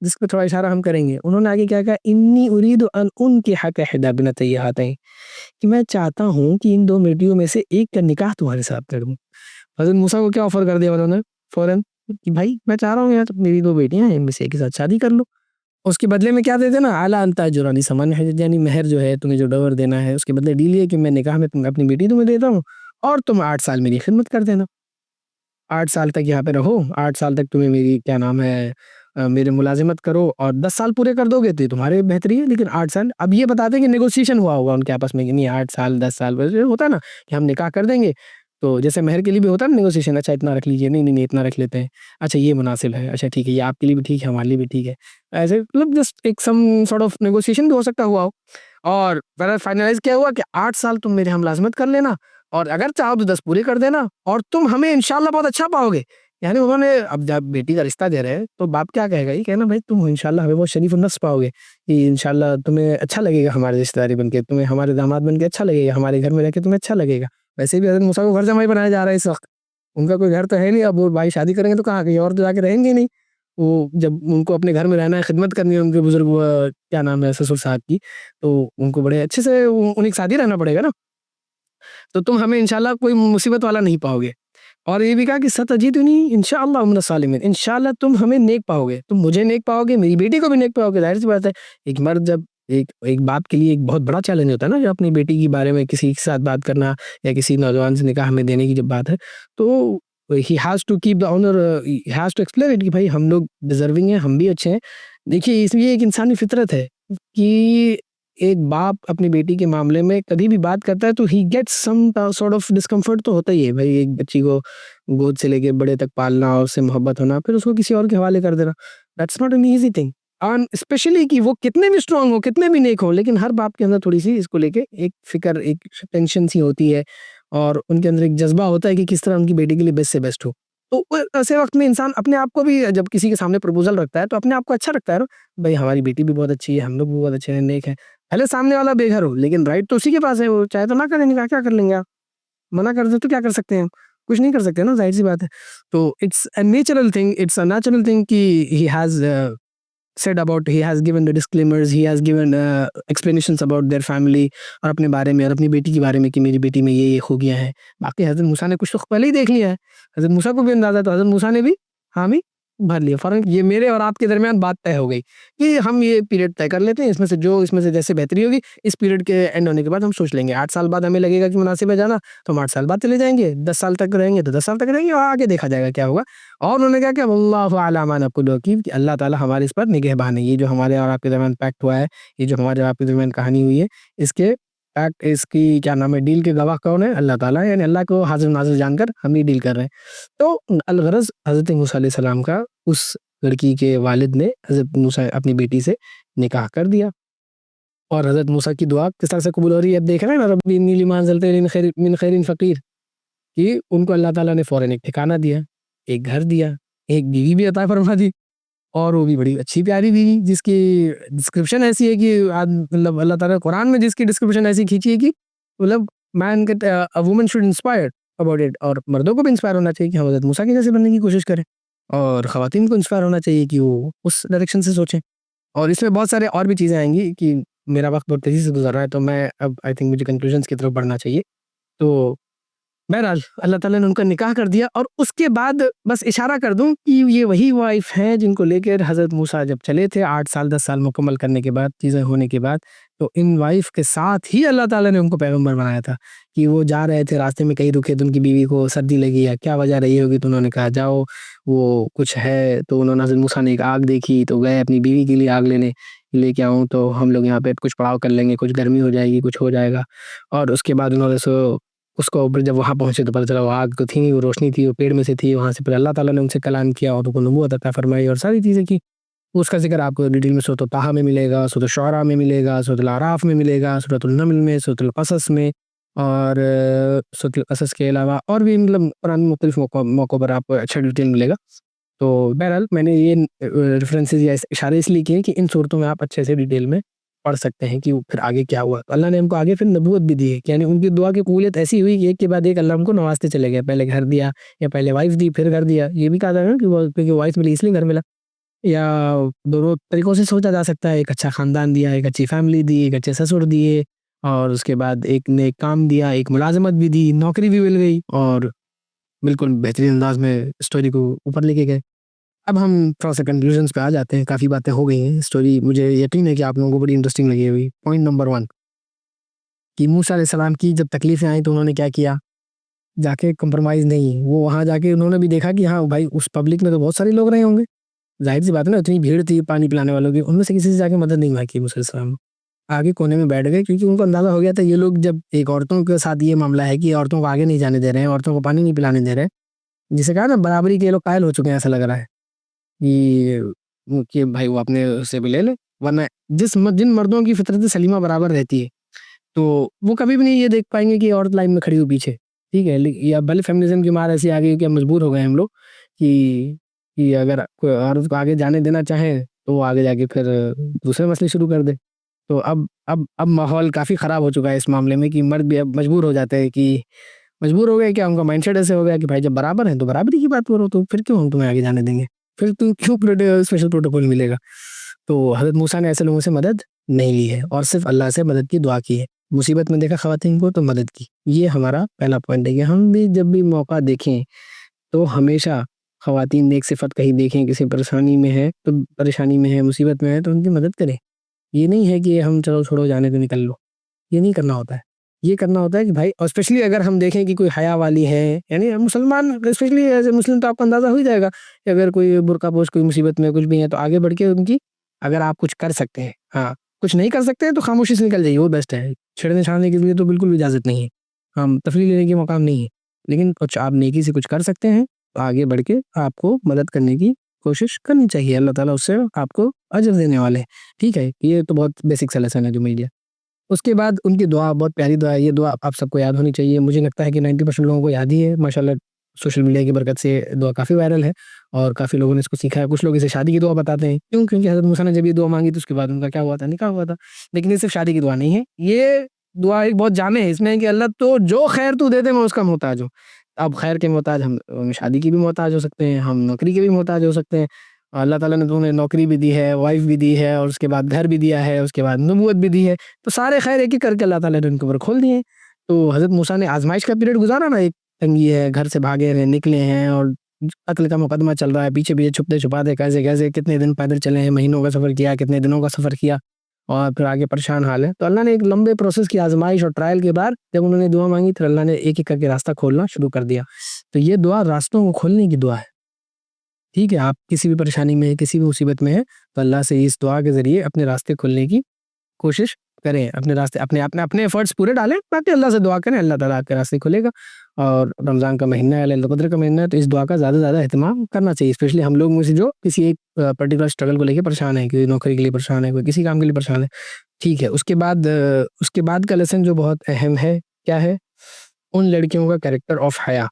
जिस पे थोड़ा इशारा हम करेंगे। उन्होंने आगे क्या कहा, इन्नी उरीदु अन उनकिहका इहदा बिनतैहि हातैन, कि मैं चाहता हूँ कि इन 2 बेटियों में से एक का निकाह तुम्हारे साथ कर दूँ। हज़रत मूसा को क्या ऑफ़र कर दिया उन्होंने फ़ौरन कि भाई मैं चाह रहा हूँ यार मेरी 2 बेटियाँ हैं, इनमें से एक के साथ शादी कर लो। उसके बदले में क्या दे देना, अला अन ताजुरनी समन है, यानी महर जो है तुम्हें जो डॉवर देना है उसके बदले डील ये कि मैं निकाह में अपनी बेटी तुम्हें देता हूँ और तुम 8 साल मेरी खिदमत कर देना। 8 साल तक यहाँ पे रहो, 8 साल तक तुम्हें मेरी क्या नाम है मेरे मुलाज़िमत करो और 10 साल पूरे कर दोगे तो ये तुम्हारे बेहतरी है, लेकिन 8 साल अब ये बताते हैं कि नेगोशिएशन हुआ होगा उनके आपस में कि नहीं 8 साल 10 साल वैसे होता है ना कि हम निकाह कर देंगे, तो जैसे महर के लिए भी होता है ना नेगोशिएशन, अच्छा इतना रख लीजिए, नहीं इतना रख लेते हैं, अच्छा ये मुनासिब है, अच्छा ठीक है ये आपके लिए भी ठीक है, हमारे लिए भी ठीक है। ऐसे मतलब जस्ट एक सम सॉर्ट ऑफ नेगोशिएशन भी हो सकता हुआ हो। और बहरहाल फाइनलाइज़ क्या हुआ कि 8 साल तुम मेरे हम मुलाज़िमत कर लेना और अगर चाहो तो 10 पूरे कर देना और तुम हमें इंशाअल्लाह बहुत अच्छा पाओगे। यानी उन्होंने अब जब बेटी का रिश्ता दे रहे हैं, तो बाप क्या कहेगा? ये कहेगा भाई तुम इंशाअल्लाह हमें बहुत शरीफ नस्ल पाओगे, कि इंशाअल्लाह तुम्हें अच्छा लगेगा हमारी रिश्तेदारी बन के, तुम्हें हमारे दामाद बन के अच्छा लगेगा, हमारे घर में रह के तुम्हें अच्छा लगेगा। वैसे भी हज़रत मूसा को घर जमाई बनाया जा रहा है इस वक़्त। उनका कोई घर तो है नहीं, अब वो भाई शादी करेंगे तो कहाँ कहीं और तो जाके रहेंगे ही नहीं। वो जब उनको अपने घर में रहना है, खिदमत करनी है उनके बुज़ुर्ग क्या नाम है ससुर साहब की, तो उनको बड़े अच्छे से उन्हीं के साथ ही रहना पड़ेगा ना। तो तुम हमें इंशाअल्लाह कोई मुसीबत वाला नहीं पाओगे। और ये भी कहा कि सतजीदुनी इंशाअल्लाह मिनस सालिमीन, इंशाअल्लाह तुम हमें नेक पाओगे, तुम मुझे नेक पाओगे, मेरी बेटी को भी नेक पाओगे। ज़ाहिर-सी बात है, एक मर्द जब एक एक बाप के लिए एक बहुत बड़ा चैलेंज होता है ना, जब अपनी बेटी के बारे में किसी के साथ बात करना या किसी नौजवान से निकाह में देने की जब बात है, तो he has to keep the honour, he has to explain it कि भाई हम लोग डिज़र्विंग हैं, हम भी अच्छे हैं। देखिए, इसमें ये एक इंसानी फितरत है कि एक बाप अपनी बेटी के मामले में कभी भी बात करता है तो he gets some sort of discomfort तो होता ही है। भई एक बच्ची को गोद से लेके बड़े तक पालना और उससे मोहब्बत होना, फिर उसको किसी और के हवाले कर देना, that's not an easy thing. And specially कि वो कितने भी स्ट्रॉन्ग हो, कितने भी नेक हो, लेकिन हर बाप के अंदर थोड़ी-सी इसको लेके एक फ़िक्र, एक टेंशन सी होती है और उनके अंदर एक जज़्बा होता है कि किस तरह उनकी बेटी के लिए बेस्ट से बेस्ट हो। तो ऐसे वक़्त में इंसान अपने आप को भी जब किसी के सामने प्रपोज़ल रखता है, तो अपने आप को अच्छा लगता है ना, भई हमारी बेटी भी बहुत अच्छी है, हम लोग भी बहुत अच्छे हैं, नेक हैं। भले सामने वाला बेघर हो, लेकिन राइट तो उसी के पास है, वो चाहे तो ना करें निकाह, क्या कर लेंगे आप? मना कर दे तो क्या कर सकते हैं हम? कुछ नहीं कर सकते ना, ज़ाहिर-सी बात है। तो it's a natural thing, it's a natural thing कि he has said about, he has given the disclaimers, he has given explanations about their family और अपने बारे में और अपनी बेटी के बारे में कि मेरी बेटी में ये खूबियाँ हैं। बाकी हज़रत मूसा ने कुछ तो पहले ही देख लिया है। हज़रत मूसा को भी अंदाज़ा, तो हज़रत मूसा ने भी हामी भर लिया। फ़ौरन ये मेरे और आपके दरमियान बात तय हो गई कि हम ये पीरियड तय कर लेते हैं, इसमें से जैसे बेहतरी होगी, इस पीरियड के एंड होने के बाद हम सोच लेंगे। 8 साल बाद हमें लगेगा कि मुनासिब है जाना, तो हम 8 साल बाद चले जाएँगे, 10 साल तक रहेंगे तो 10 साल तक रहेंगे और आगे देखा जाएगा क्या होगा। और उन्होंने कहा कि वल्लाहु अला मा नक़ूलु वकील, कि अल्लाह ताला हमारे इस पर निगहबान है। ये जो हमारे और आपके दरमियान पैक्ट हुआ है, ये जो हमारे और आपके दरमियान कहानी हुई है, इसके पैक्ट, इसकी क्या नाम है, डील के गवाह कौन है? अल्लाह ताला है, यानी अल्लाह को हाज़िर-नाज़िर जानकर हम ये डील कर रहे हैं। तो अल-गरज़ हज़रत मूसा अलैहि सलाम का उस लड़की के वालिद ने हज़रत मूसा अपनी बेटी से निकाह कर दिया और हज़रत मूसा की दुआ किस तरह से कबूल हो रही है, अब देख रहे हैं ना, रब्बी इन्नी लिमा अंज़लता मिन खैरिन फ़क़ीर, कि उनको अल्लाह ताला ने फ़ौरन एक ठिकाना दिया, एक घर दिया, एक बीवी भी अता फ़रमा दी और वो भी बड़ी अच्छी प्यारी बीवी, जिसकी डिस्क्रिप्शन ऐसी है कि मतलब अल्लाह ताला ने कुरान में जिसकी डिस्क्रिप्शन ऐसी खींची है कि मतलब main get a woman should inspire about it, और मर्दों को भी इंस्पायर होना चाहिए कि हम हज़रत मूसा के जैसे बनने की कोशिश करें और ख़वातीन को इंस्पायर होना चाहिए कि वो उस डायरेक्शन से सोचें। और इसमें बहुत सारे और भी चीज़ें आएँगी कि मेरा वक़्त बहुत तेज़ी से गुज़र रहा है, तो मैं अब आई थिंक मुझे कंक्लूजन्स की तरफ बढ़ना चाहिए। तो बहरहाल अल्लाह ताला ने उनका निकाह कर दिया और उसके बाद बस इशारा कर दूँ कि ये वही वाइफ़ हैं जिनको लेकर हज़रत मूसा जब चले थे 8 साल 10 साल मुकम्मल करने के बाद, चीज़ें होने के बाद, तो इन वाइफ़ के साथ ही अल्लाह ताला ने उनको पैगंबर बनाया था कि वो जा रहे थे, रास्ते में कहीं रुके तो उनकी बीवी को सर्दी लगी या क्या वजह रही होगी, तो उन्होंने कहा जाओ वो कुछ है, तो उन्होंने हज़रत मूसा ने एक आग देखी तो गए अपनी बीवी के लिए आग लेके आऊँ तो हम लोग यहाँ पे कुछ पड़ाव कर लेंगे, कुछ गर्मी हो जाएगी, कुछ हो जाएगा। और उसके बाद उन्होंने उसको ऊपर जब वहाँ पहुँचे तो पता चला वो आग तो थी नहीं, वो रोशनी थी, वो पेड़ में से थी, वहाँ से फिर अल्लाह ताला ने उनसे कलाम किया और उनको नबूवत अता फरमाई और सारी चीज़ें की। उसका ज़िक्र आपको डिटेल में सूरत ताहा में मिलेगा, सूरत शुअरा में मिलेगा, सूरत आराफ में मिलेगा, सूरतुल नमल में, सूरतुल कसस में और सूरतुल कसस के अलावा और भी मतलब कुरान में मुख्तलिफ मौकों पर आपको अच्छा डिटेल मिलेगा। तो बहरहाल मैंने ये रेफ़रेंसेस या इशारे इसलिए किए कि इन सूरतों में आप अच्छे से डिटेल में पढ़ सकते हैं कि वो फिर आगे क्या हुआ। तो अल्लाह ने हमको आगे फिर नबूवत भी दी है कि यानी उनकी दुआ की कबूलियत ऐसी हुई कि एक के बाद एक अल्लाह हमको नवाज़ते चले गए। पहले घर दिया या पहले वाइफ़ दी, फिर घर दिया। ये भी कहा था ना कि वो क्योंकि वाइफ़ मिली इसलिए घर मिला या दोनों तरीकों से सोचा जा सकता है। एक अच्छा ख़ानदान दिया, एक अच्छी फ़ैमिली दी, एक अच्छे ससुर दिए और उसके बाद एक ने काम दिया, एक मुलाज़मत भी दी, नौकरी भी मिल गई और बिल्कुल बेहतरीन अंदाज़ में स्टोरी को ऊपर लेके गए। अब हम थोड़ा-सा कंक्लूजन्स पे आ जाते हैं, काफ़ी बातें हो गई हैं, स्टोरी मुझे यकीन है कि आप लोगों को बड़ी इंटरेस्टिंग लगी होगी। पॉइंट नंबर 1 कि मूसा अलैहिस्सलाम की जब तकलीफ़ें आई तो उन्होंने क्या किया? जाके कॉम्प्रोमाइज़ नहीं, वो वहाँ जाके उन्होंने भी देखा कि हाँ, भाई उस पब्लिक में तो बहुत सारे लोग रहे होंगे, ज़ाहिर-सी बात है ना, इतनी भीड़ थी पानी पिलाने वालों की, उनमें से किसी से जाके मदद नहीं माँगी मूसा अलैहिस्सलाम ने। आगे कोने में बैठ गए क्योंकि उनको अंदाज़ा हो गया था ये लोग जब एक औरतों के साथ ये मामला है कि औरतों को आगे नहीं जाने दे रहे हैं, औरतों को पानी नहीं पिलाने दे रहे हैं, जिसे कहा ना बराबरी के ये लोग कायल हो चुके हैं ऐसा लग रहा है। कि भाई वो अपने उससे भी ले ले, वरना जिन मर्दों की फितरत सलीमा बराबर रहती है, तो वो कभी भी नहीं ये देख पाएँगे कि औरत लाइन में खड़ी हो पीछे, ठीक है? या भले फेमिनिज़्म की मार ऐसी आ गई है कि अब मजबूर हो गए हम लोग कि अगर कोई औरत को आगे जाने देना चाहे, तो वो आगे जाके फिर दूसरे मसले शुरू कर दे। तो अब माहौल काफ़ी ख़राब हो चुका है इस मामले में कि मर्द भी अब मजबूर हो जाते हैं कि मजबूर हो गए क्या उनका माइंडसेट ऐसे हो गया कि भाई जब बराबर हैं तो बराबरी की बात करो तो फिर क्यों हम तुम्हें आगे जाने देंगे? फिर तुम क्यों स्पेशल प्रोटोकॉल मिलेगा? तो हज़रत मूसा ने ऐसे लोगों से मदद नहीं ली है और सिर्फ़ अल्लाह से मदद की दुआ की है। मुसीबत में देखा ख़वातीन को तो मदद की। ये हमारा पहला पॉइंट है कि हम भी जब भी मौका देखें तो हमेशा ख़वातीन नेक सिफ़त कहीं देखें, किसी परेशानी में है तो परेशानी में है, मुसीबत में है तो उनकी मदद करें। ये नहीं है कि हम चलो छोड़ो जाने दो निकल लो। ये नहीं करना होता है। ये करना होता है कि भाई और स्पेशली अगर हम देखें कि कोई हया वाली है, यानी मुसलमान स्पेशली एज़ अ मुस्लिम तो आपको अंदाज़ा हो ही जाएगा कि अगर कोई बुर्कापोश कोई मुसीबत में कुछ भी है तो आगे बढ़ के उनकी अगर आप कुछ कर सकते हैं, हाँ, कुछ नहीं कर सकते हैं तो खामोशी से निकल जाइए वो बेस्ट है। छेड़ने-छाड़ने के लिए तो बिल्कुल भी इजाज़त नहीं है। हम तफ़रीह लेने के मकाम नहीं है। लेकिन कुछ आप नेकी से कुछ कर सकते हैं, तो आगे बढ़ के आपको मदद करने की कोशिश करनी चाहिए। अल्लाह ताला उससे आपको अजर देने वाले हैं। ठीक है? ये तो बहुत बेसिक सा लेसन है जो मिल गया। उसके बाद उनकी दुआ बहुत प्यारी दुआ है, ये दुआ आप सबको याद होनी चाहिए। मुझे लगता है कि 90% लोगों को याद ही है माशाल्लाह सोशल मीडिया की बरकत से दुआ काफ़ी वायरल है और काफ़ी लोगों ने इसको सीखा है। कुछ लोग इसे शादी की दुआ बताते हैं। क्यों? क्योंकि हज़रत मूसा ने जब ये दुआ माँगी तो उसके बाद उनका क्या हुआ था? निकाह हुआ था। लेकिन ये सिर्फ़ शादी की दुआ नहीं है। ये दुआ एक बहुत जामे है इसमें कि अल्लाह तो जो खैर तू दे दे मैं उसका मोहताज हूँ। अब खैर के मोहताज हम शादी की भी मोहताज हो सकते हैं, हम नौकरी के भी मोहताज हो सकते हैं। अल्लाह ताला ने तो हमें नौकरी भी दी है, वाइफ़ भी दी है और उसके बाद घर भी दिया है, उसके बाद नबूवत भी दी है। तो सारे खैर एक-एक करके अल्लाह ताला ने उनके ऊपर खोल दिए। तो हज़रत मूसा ने आज़माइश का पीरियड गुज़ारा ना, एक तंगी है, घर से भागे हैं, निकले हैं और कत्ल का मुकदमा चल रहा है, पीछे-पीछे छुपते-छुपाते कैसे-कैसे कितने दिन पैदल चले हैं, महीनों का सफ़र किया, कितने दिनों का सफ़र किया और फिर आगे परेशान हाल है। तो अल्लाह ने एक लंबे प्रोसेस की आज़माइश और ट्रायल के बाद जब उन्होंने दुआ माँगी फिर अल्लाह ने एक-एक करके रास्ता खोलना शुरू कर दिया। तो ये दुआ रास्तों को खोलने की दुआ है। ठीक है, आप किसी भी परेशानी में हैं, किसी भी मुसीबत में हैं, तो अल्लाह से इस दुआ के ज़रिए अपने रास्ते खुलने की कोशिश करें। अपने रास्ते अपने एफर्ट्स पूरे डालें, बाकी अल्लाह से दुआ करें, अल्लाह ताला आपके रास्ते खुलेगा। और रमज़ान का महीना है, लैलतुल क़द्र का महीना है, तो इस दुआ का ज़्यादा से ज़्यादा एहतमाम करना चाहिए। स्पेशली हम लोग में से जो किसी एक पर्टिकुलर स्ट्रगल को लेके परेशान है, कोई नौकरी के लिए परेशान है, कोई किसी काम के लिए परेशान है। ठीक है, उसके बाद का लेसन जो बहुत अहम है, क्या है? उन लड़कियों का कैरेक्टर ऑफ हया।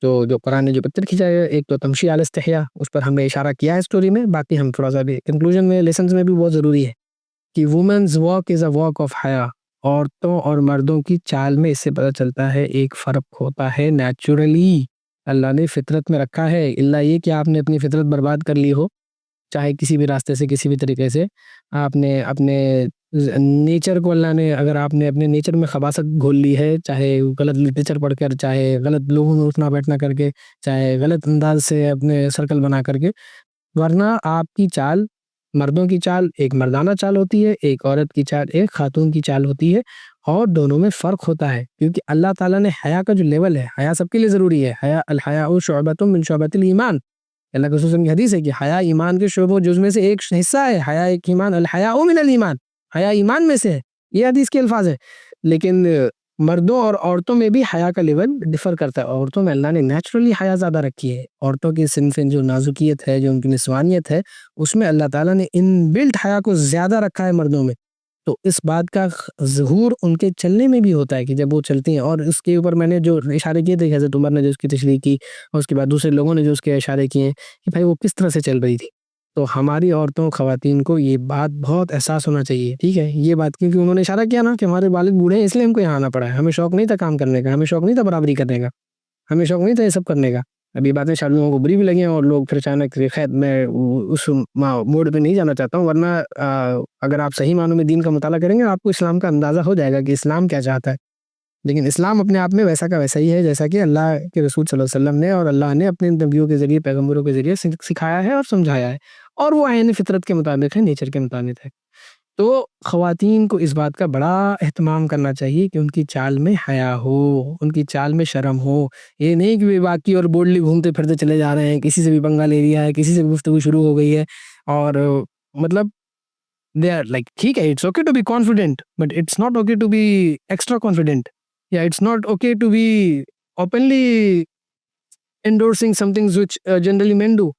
जो कुरान ने जो पिक्चर खींचा है, एक तो तमशी अल इस्तिहया, उस पर हमने इशारा किया है स्टोरी में, बाकी हम थोड़ा-सा अभी कंक्लूजन में लेसन्स में भी बहुत ज़रूरी है कि women's walk is a walk of हया। औरतों और मर्दों की चाल में इससे पता चलता है एक फ़र्क होता है नेचुरली, अल्लाह ने फ़ितरत में रखा है, इल्ला ये कि आपने अपनी फ़ितरत बर्बाद कर ली हो, चाहे किसी भी रास्ते से, किसी भी तरीके से, आपने अपने नेचर को अल्लाह ने, अगर आपने अपने नेचर में खबासत घोल ली है, चाहे गलत लिटरेचर पढ़कर, चाहे गलत लोगों में उठना बैठना करके, चाहे गलत अंदाज से अपने सर्कल बना करके, वरना आपकी चाल, मर्दों की चाल एक मर्दाना चाल होती है, एक औरत की चाल एक खातून की चाल होती है, और दोनों में फ़र्क होता है। क्योंकि अल्लाह ताला ने हया का जो लेवल है, हया सबके लिए ज़रूरी है। हया अल हयाउ शुअबतुम मिन शुअबतिल ईमान। अल्लाह के रसूल सल्लल्लाहु अलैहि वसल्लम की हदीस है कि हया ईमान के शुअबों जुज़ में से एक हिस्सा है। हया एक ईमान, अल हयाउ मिनल ईमान, हया ईमान में से है। ये हदीस के अल्फाज़ है। लेकिन मर्दों और औरतों में भी हया का लेवल डिफ़र करता है। औरतों में अल्लाह ने नेचुरली हया ज़्यादा रखी है। औरतों की सिनफ़ें जो नाज़ुकियत है, जो उनकी निस्वानियत है, उसमें अल्लाह ताला ने इनबिल्ट हया को ज़्यादा रखा है मर्दों में। तो इस बात का ज़हूर उनके चलने में भी होता है कि जब वो चलती हैं, और उसके ऊपर मैंने जो इशारे किए थे, हज़रत उमर ने जो उसकी तशरीह की, और उसके बाद दूसरे लोगों ने जो उसके इशारे किए हैं कि भाई वो किस तरह से चल रही थी। तो हमारी औरतों, ख़वातीन को ये बात बहुत एहसास होना चाहिए, ठीक है? ये बात, क्योंकि उन्होंने इशारा किया ना कि हमारे वालिद बूढ़े हैं इसलिए हमको यहाँ आना पड़ा है। हमें शौक नहीं था काम करने का, हमें शौक नहीं था बराबरी करने का, हमें शौक नहीं था ये सब करने का। अब ये बातें शायद लोगों को बुरी भी लगी हैं और लोग फिर अचानक से, खैर मैं उस मोड पे नहीं जाना चाहता हूँ, वरना अगर आप सही मानों में दीन का मुताला करेंगे, आपको इस्लाम का अंदाज़ा हो जाएगा कि इस्लाम क्या चाहता है। लेकिन इस्लाम अपने आप में वैसा का वैसा ही है, जैसा कि अल्लाह के रसूल सल्लल्लाहु अलैहि वसल्लम ने और अल्लाह ने अपने नबियों के ज़रिए, पैगम्बरों के ज़रिए सिखाया है और समझाया है, और वो ऐन फ़ितरत के मुताबिक है, नेचर के मुताबिक है। तो ख़वातीन को इस बात का बड़ा एहतमाम करना चाहिए कि उनकी चाल में हया हो, उनकी चाल में शर्म हो। ये नहीं कि बेबाकी और बोल्डली घूमते-फिरते चले जा रहे हैं, किसी से भी पंगा ले लिया है, किसी से भी गुफ्तगू शुरू हो गई है, और मतलब दे आर लाइक, ठीक है, it's okay to be confident, but it's not okay to be extra confident, या it's not okay to be openly endorsing somethings which generally men do.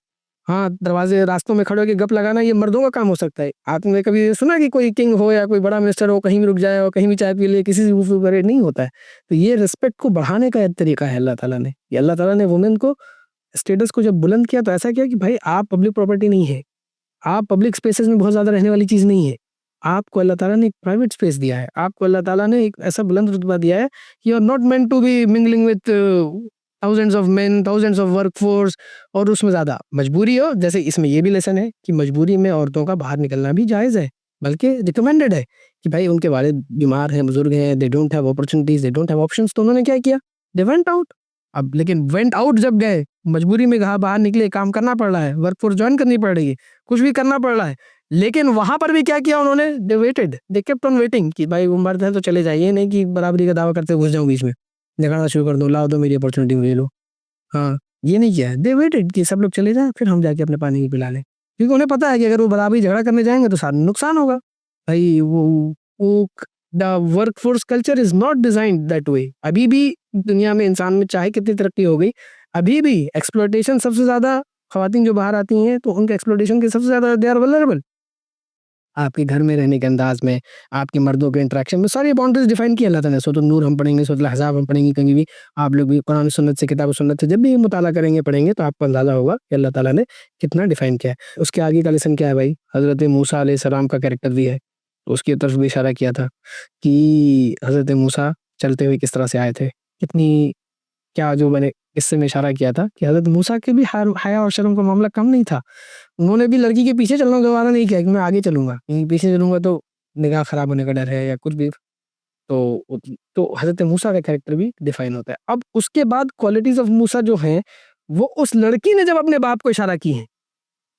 हाँ, दरवाज़े रास्तों में खड़े होके गप लगाना ये मर्दों का काम हो सकता है। आपने कभी ये सुना कि कोई किंग हो या कोई बड़ा मिनिस्टर हो, कहीं भी रुक जाए और कहीं भी चाय पी ले, किसी से गुफ्तगू करे? नहीं होता है। तो ये रिस्पेक्ट को बढ़ाने का एक तरीका है अल्लाह ताला ने। ये अल्लाह ताला ने वुमेन को स्टेटस को जब बुलंद किया, तो ऐसा किया कि भाई आप पब्लिक प्रॉपर्टी नहीं है। आप पब्लिक स्पेसेस में बहुत ज़्यादा रहने वाली चीज़ नहीं है। आपको अल्लाह ताला ने एक प्राइवेट स्पेस दिया है। आपको अल्लाह ताला ने एक ऐसा बुलंद रुतबा दिया है कि you are not meant to be mingling with thousands of men, thousands of workforce, और उसमें ज़्यादा मजबूरी हो, जैसे इसमें ये भी लेसन है कि मजबूरी में औरतों का बाहर निकलना भी जायज़ है, बल्कि रिकमेंडेड है कि भाई उनके वालिद बीमार हैं, बुज़ुर्ग हैं, they don't have opportunities, they don't have options, तो उन्होंने क्या किया? They went out. अब लेकिन वेंट आउट जब गए, मजबूरी में कहा बाहर निकले, काम करना पड़ रहा है, वर्कफ़ोर्स जॉइन करनी पड़ रही है, कुछ भी करना पड़ रहा है, लेकिन वहाँ पर भी क्या किया उन्होंने? They waited, they kept on waiting कि भाई वो मर्द है तो चले जाइए, ये नहीं कि बराबरी का दावा करते घुस जाऊँ बीच में, झगड़ना शुरू कर दूँ, लाओ दो मेरी अपॉर्च्युनिटी मुझे लो। हाँ, ये नहीं किया है। दे वेटेड कि सब लोग चले जाएँ, फिर हम जाके अपने पानी भी पिला लें। क्योंकि उन्हें पता है कि अगर वो बराबरी झगड़ा करने जाएँगे तो सारा नुकसान होगा। भई वो the workforce culture is not designed that way. अभी भी दुनिया में इंसान में चाहे कितनी तरक्की हो गई, अभी भी एक्सप्लॉइटेशन सबसे ज़्यादा, ख़वातीन जो बाहर आती हैं तो उनके एक्सप्लॉइटेशन के सबसे ज़्यादा दे आर वल्नरेबल। आपके घर में रहने के अंदाज़ में, आपके मर्दों के इंटरेक्शन में, सारी बाउंड्रीज़ डिफ़ाइन की अल्लाह ताला ने। सूरह नूर हम पढ़ेंगे, सूरह अहज़ाब हम पढ़ेंगे, कहीं भी आप लोग भी कुरान सुन्नत से, किताब सुन्नत से जब भी मुताला करेंगे, पढ़ेंगे, तो आपको अंदाज़ा होगा कि अल्लाह ताला ने कितना डिफ़ाइन किया है। उसके आगे का लेसन क्या है भाई? हज़रत मूसा अलैहिस्सलाम का कैरेक्टर भी है। तो उसकी तरफ भी इशारा किया था कि हज़रत मूसा चलते हुए किस तरह से आए थे। कितनी, क्या जो मैंने किस्से में इशारा किया था कि हज़रत मूसा के भी हया और शर्म का मामला कम नहीं था। उन्होंने भी लड़की के पीछे चलना गवारा नहीं किया कि मैं आगे चलूँगा, क्योंकि पीछे चलूँगा तो निगाह खराब होने का डर है या कुछ भी। तो तो हज़रत मूसा का कैरेक्टर भी डिफ़ाइन होता है। अब उसके बाद क्वालिटीज़ ऑफ मूसा जो हैं, वो उस लड़की ने जब अपने बाप को इशारा की हैं,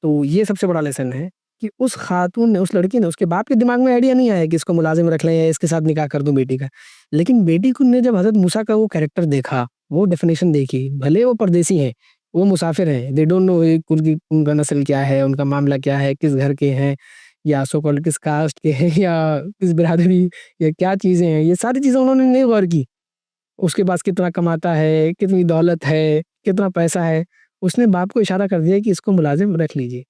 तो ये सबसे बड़ा लेसन है कि उस खातून ने, उस लड़की ने, उसके बाप के दिमाग में आइडिया नहीं आया कि इसको मुलाज़िम रख लें या इसके साथ निकाह कर दूँ बेटी का। लेकिन बेटी को ने जब हज़रत मूसा का वो कैरेक्टर देखा, वो डेफ़िनेशन देखी, भले वो परदेसी हैं, वो मुसाफ़िर हैं, दे डोंट नो उनकी, उनका नस्ल क्या है, उनका मामला क्या है, किस घर के हैं, या सो कॉल्ड किस कास्ट के हैं, या किस बिरादरी, या क्या चीज़ें हैं, ये सारी चीज़ें उन्होंने नहीं गौर की। उसके पास कितना कमाता है, कितनी दौलत है, कितना पैसा है, उसने बाप को इशारा कर दिया कि इसको मुलाज़िम रख लीजिए।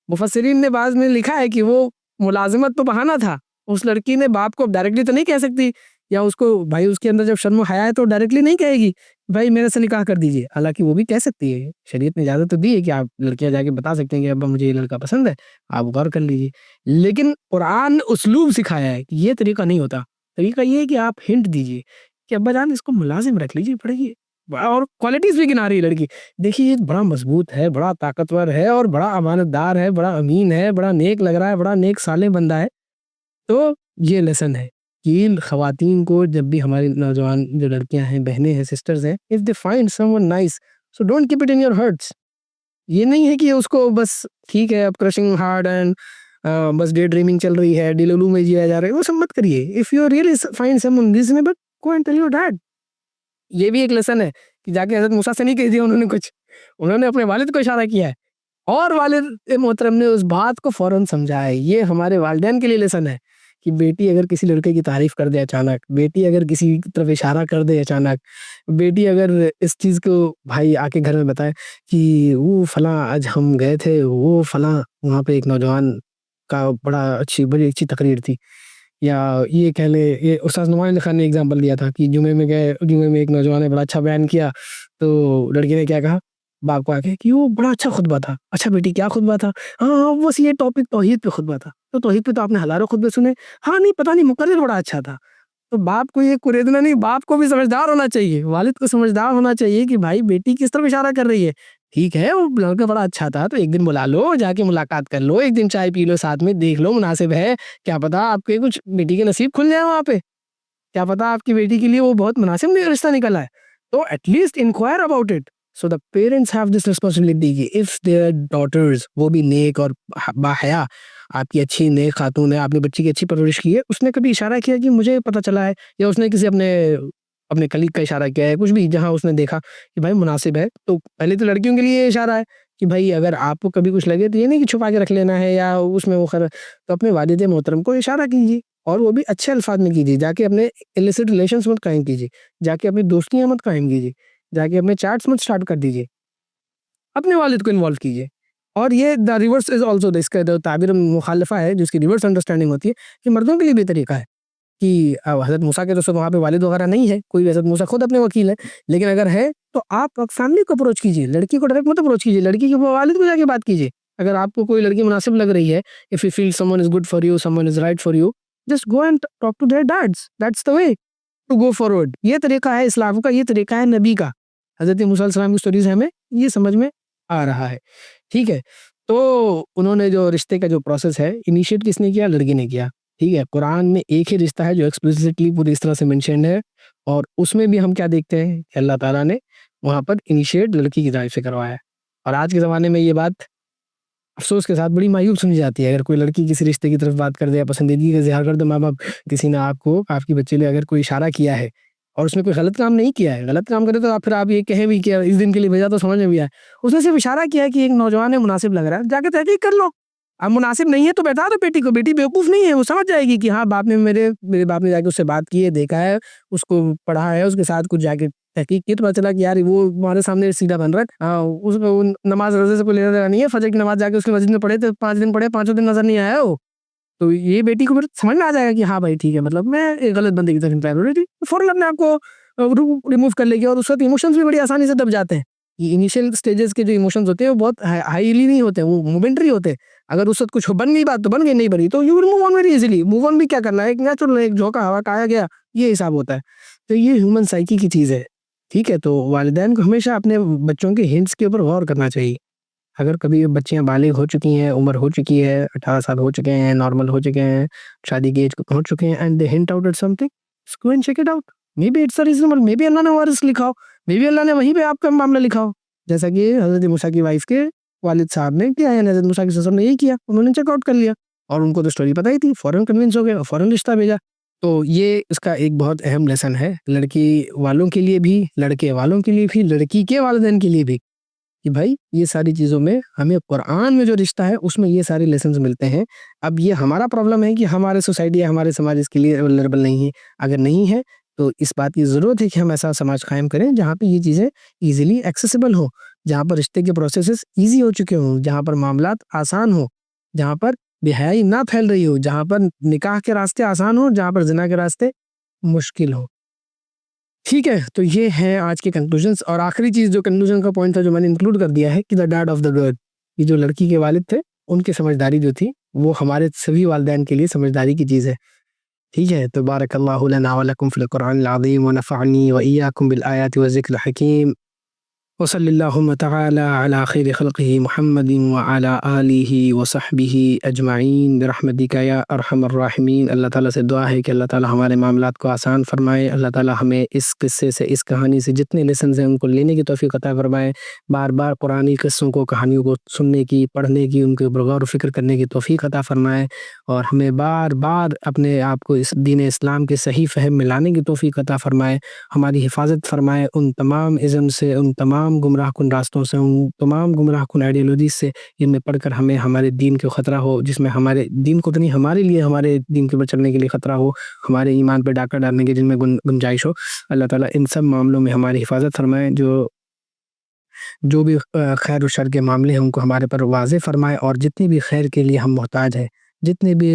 मुफस्सिरीन ने बाद में लिखा है कि वो मुलाज़िमत तो बहाना था। उस लड़की ने बाप को डायरेक्टली तो नहीं कह सकती, या उसको भाई उसके अंदर जब शर्म हया है तो डायरेक्टली नहीं कहेगी, भाई मेरे से निकाह कर दीजिए। हालाँकि वो भी कह सकती है, शरीयत ने इजाज़त तो दी है कि आप लड़कियाँ जाके बता सकती हैं कि अब्बा मुझे ये लड़का पसंद है, आप गौर कर लीजिए। लेकिन कुरान ने उसलूब सिखाया है कि ये तरीका नहीं होता। तरीका ये है कि आप हिंट दीजिए कि अब्बा जान इसको मुलाज़िम रख लीजिए, पढ़िए, और क्वालिटीज़ भी गिना रही है लड़की। देखिए ये बड़ा मज़बूत है, बड़ा ताकतवर है और बड़ा अमानतदार है, बड़ा अमीन है, बड़ा नेक लग रहा है, बड़ा नेक साले बंदा है। तो ये लेसन है कि ख़वातीन को जब भी हमारी नौजवान जो लड़कियां हैं, बहनें हैं, सिस्टर्स हैं, if they find someone nice so don't keep it in your hearts. ये नहीं है कि उसको बस ठीक है अब क्रशिंग हार्ड एंड बस डे ड्रीमिंग चल रही है, दिलुलू में जिया जा रहा है, वो सब मत करिए। If you really find someone reasonable go and tell your dad. ये भी एक लेसन है कि जाके हज़रत मूसा से नहीं कह दिया उन्होंने कुछ, उन्होंने अपने वालिद को इशारा किया है और वालिद मोहतरम ने उस बात को फ़ौरन समझा है। ये हमारे वालिदैन के लिए लेसन है कि बेटी अगर किसी लड़के की तारीफ़ कर दे अचानक, बेटी अगर किसी की तरफ इशारा कर दे अचानक, बेटी अगर इस चीज़ को भाई आके घर में बताए कि वो फलाँ आज हम गए थे, वो फलाँ वहाँ पे एक नौजवान का बड़ी अच्छी तकरीर थी। या ये कह लें ये उस्ताद नुमान अली खान ने एग्ज़ाम्पल दिया था कि जुमे में गए, जुमे में एक नौजवान ने बड़ा अच्छा बयान किया, तो लड़की ने क्या कहा बाप को आके कि वो बड़ा अच्छा खुतबा था। अच्छा बेटी क्या खुतबा था? हाँ, हाँ, बस ये टॉपिक तौहीद पे खुतबा था। तो तौहीद पे तो आपने हज़ारों खुतबे सुने। हाँ, नहीं पता नहीं मुकर्रिर बड़ा अच्छा था। तो बाप को ये कुरेदना नहीं, बाप को भी समझदार होना चाहिए, वालिद को समझदार होना चाहिए कि भाई बेटी किस तरफ इशारा कर रही है। ठीक है, वो लड़का बड़ा अच्छा था, तो एक दिन बुला लो, जाके मुलाकात कर लो, एक दिन चाय पी लो साथ में, देख लो मुनासिब है, क्या पता आपके कुछ बेटी के नसीब खुल जाए वहाँ पे, क्या पता आपकी बेटी के लिए वो बहुत मुनासिब रिश्ता निकल आए। तो at least enquire about it. So the parents have this responsibility कि इफ देयर डॉटर्स वो भी नेक और बाहया आपकी अच्छी नेक खातून है, आपने बच्ची की अच्छी परवरिश की है, उसने कभी इशारा किया कि मुझे पता चला है या उसने किसी अपने अपने कलीग का इशारा किया है, कुछ भी जहाँ उसने देखा कि भाई मुनासिब है, तो पहले तो लड़कियों के लिए ये इशारा है कि भाई अगर आपको कभी कुछ लगे तो ये नहीं कि छुपा के रख लेना है या उसमें वो तो अपने वालिद मोहतरम को इशारा कीजिए और वो भी अच्छे अल्फाज में कीजिए, जाके अपने इलिसिट रिलेशंस मत कायम कीजिए, जाके अपनी दोस्तियाँ मत कायम कीजिए, जाके अपने चैट्स मत स्टार्ट कर दीजिए, अपने वालिद को इन्वॉल्व कीजिए। और ये द रिवर्स इज़ ऑल्सो इसका जो ताबीर मुखालफा है, जिसकी रिवर्स अंडरस्टैंडिंग होती है कि मर्दों के लिए भी तरीका है कि हज़रत मूसा के तो वहाँ पे वालिद वगैरह नहीं है, कोई हज़रत मूसा खुद अपने वकील हैं, लेकिन अगर है तो आप फैमिली को अप्रोच कीजिए, लड़की को डायरेक्ट मत अप्रोच कीजिए, लड़की के वालिद को जाके बात कीजिए। अगर आपको कोई लड़की मुनासिब लग रही है, if you feel someone is good for you, someone is right for you, just go and talk to their dads, that's the way to go forward. ये तरीका है इस्लाम का, ये तरीका है नबी का। हज़रत मूसा अलैहिस्सलाम की स्टोरी से हमें ये समझ में आ रहा है, ठीक है? तो उन्होंने जो रिश्ते का जो प्रोसेस है, इनिशिएट किसने किया? लड़की ने किया। ठीक है, कुरान में एक ही रिश्ता है जो एक्सप्लिसिटली पूरी इस तरह से मेंशन्ड है और उसमें भी हम क्या देखते हैं कि अल्लाह ताला ने वहाँ पर इनिशिएट लड़की की जानिब से करवाया है। और आज के ज़माने में ये बात अफ़सोस के साथ बड़ी मायूब सुनी जाती है। अगर कोई लड़की किसी रिश्ते की तरफ बात कर दे या पसंदीदगी का इज़हार कर दे, माँ-बाप किसी ने आपको आपकी बच्चे के लिए अगर कोई इशारा किया है और उसमें कोई गलत काम नहीं किया है, गलत काम करे तो आप फिर आप ये कहें भी कि इस दिन के लिए भेजा तो समझ में भी आए। उसने सिर्फ़ इशारा किया है कि एक नौजवान है मुनासिब लग रहा है, जाके तहकीक कर लो। अब मुनासिब नहीं है तो बता दो बेटी को, बेटी बेवकूफ़ नहीं है, वो समझ जाएगी कि हाँ, बाप ने मेरे बाप ने जाके उससे बात की है, देखा है, उसको पढ़ा है, उसके साथ कुछ जाके तहकीक की तो पता चला कि यार वो हमारे सामने सीधा बन रहा है। हाँ, उसको वो नमाज़ रोज़े से कोई लेना देना नहीं है, फजर की नमाज़ जाके उसकी मस्जिद में पढ़े तो 5 दिन पढ़े, पाँचों दिन नज़र नहीं आया वो। तो ये बेटी को फिर समझ में आ जाएगा कि हाँ भाई ठीक है, मतलब मैं एक गलत बंदे की तरफ इंक्लाइन हो रही थी। फ़ौरन अपने आप को रिमूव कर लेगी और उस वक़्त इमोशंस भी बड़ी आसानी से दब जाते हैं। ये इनिशियल स्टेजेस के जो इमोशंस होते हैं वो बहुत हाईली नहीं होते हैं, वो मोमेंटरी होते हैं। अगर उस वक़्त कुछ बन गई बात तो बन गई, नहीं बनी तो you will move on very easily. Move on भी क्या करना है, एक नेचुरल एक झोंका हवा का आया गया, ये हिसाब होता है। तो ये ह्यूमन साइकी की चीज़ है, ठीक है? तो वालिदैन को हमेशा अपने बच्चों के हिंट्स के ऊपर गौर करना चाहिए। अगर कभी बच्चियाँ बालिग हो चुकी हैं, उम्र हो चुकी है, 18 साल हो चुके हैं, नॉर्मल हो चुके हैं, शादी की एज को पहुँच चुके हैं and they hint out at something, just go and check it out. Maybe it's a reasonable, maybe अल्लाह ने वहाँ रिस्क लिखा हो, मे बी अल्लाह ने वहीं पे आपका मामला लिखा हो। जैसा कि हज़रत मूसा की वाइफ़ के वालिद साहब ने किया है, हज़रत मूसा के ससुर ने यही किया, उन्होंने चेक आउट कर लिया और उनको तो स्टोरी पता ही थी, फ़ौरन कन्विंस हो गए और फ़ौरन रिश्ता भेजा। तो ये इसका एक बहुत अहम लेसन है, लड़की वालों के लिए भी, लड़के वालों के लिए भी, लड़की के वालिदैन के लिए भी। कि भाई ये सारी चीज़ों में हमें कुरान में जो रिश्ता है उसमें ये सारे लेसन्स मिलते हैं। अब ये हमारा प्रॉब्लम है कि हमारे सोसाइटी या हमारे समाज इसके लिए अवेलेबल नहीं है। अगर नहीं है तो इस बात की ज़रूरत है कि हम ऐसा समाज कायम करें जहाँ पे ये चीज़ें ईज़िली एक्सेसिबल हो, जहाँ पर रिश्ते के प्रोसेसेस ईज़ी हो चुके हों, जहाँ पर मामलात आसान हो, जहाँ पर बेहयाई ना फैल रही हो, जहाँ पर निकाह के रास्ते आसान हो, जहाँ पर ज़िना के रास्ते मुश्किल हो। ठीक है, तो ये हैं आज के कंक्लूजन्स और आखिरी चीज़ जो कंक्लूजन का पॉइंट था जो मैंने इंक्लूड कर दिया है कि the dad of the girl, ये जो लड़की के वालिद थे, उनकी समझदारी जो थी, वो हमारे सभी वालिदैन के लिए समझदारी की चीज़ है। ठीक है, तो बारकल्लाहु लना व लकुम फ़िल कुरआनिल अज़ीम व नफ़अनी व इय्याकुम बिल आयाति व ज़िक्रिल हकीम। वसल्लल्लाहु तआला अला खैरि खल्क़िही मुहम्मदिन व अला आलिही व सहबिही अजमाइन बिरहमतिका या अरहमर राहिमीन। अल्लाह ताला से दुआ है कि अल्लाह ताला हमारे मामलात को आसान फ़रमाए। अल्लाह ताला हमें इस किस्से से, इस कहानी से जितने लेसन्स हैं उनको लेने की तौफ़ीक़ अता फ़रमाए। बार-बार पुरानी किस्सों को, कहानियों को सुनने की, पढ़ने की, उनके ऊपर गौर व फ़िक्र करने की तौफ़ीक़ अता फ़रमाए और हमें बार-बार अपने आप को इस दीन इस्लाम के सही फ़हम में लाने की तौफ़ीक़ अता फ़रमाए। हमारी हिफ़ाज़त फ़रमाए उन तमाम इज़्म से, उन तमाम गुमराहकुन रास्तों से, उन तमाम गुमराहकुन आइडियोलॉजी से जिनमें पढ़कर हमें हमारे दीन को ख़तरा हो, जिसमें हमारे दीन को तो नहीं, हमारे लिए, हमारे दीन के ऊपर चलने के लिए ख़तरा हो, हमारे ईमान पे डाका डालने की जिनमें गुंजाइश हो। अल्लाह ताला इन सब मामलों में हमारी हिफ़ाज़त फ़रमाए। जो जो भी खैर और शर के मामले हैं उनको हमारे पर वाज़ेह फ़रमाए और जितनी भी खैर के लिए हम मोहताज हैं, जितने भी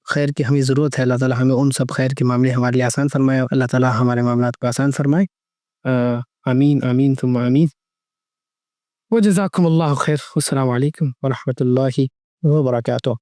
खैर की हमें ज़रूरत है, अल्लाह ताला हमें उन सब खैर के मामले हमारे लिए आसान फ़रमाए और अल्लाह ताला हमारे मामलात को आसान फ़रमाए। आमीन, आमीन सुम्मा आमीन। व जज़ाकुमुल्लाहु खैर। अस्सलामु अलैकुम व रहमतुल्लाहि व बरकातुहू।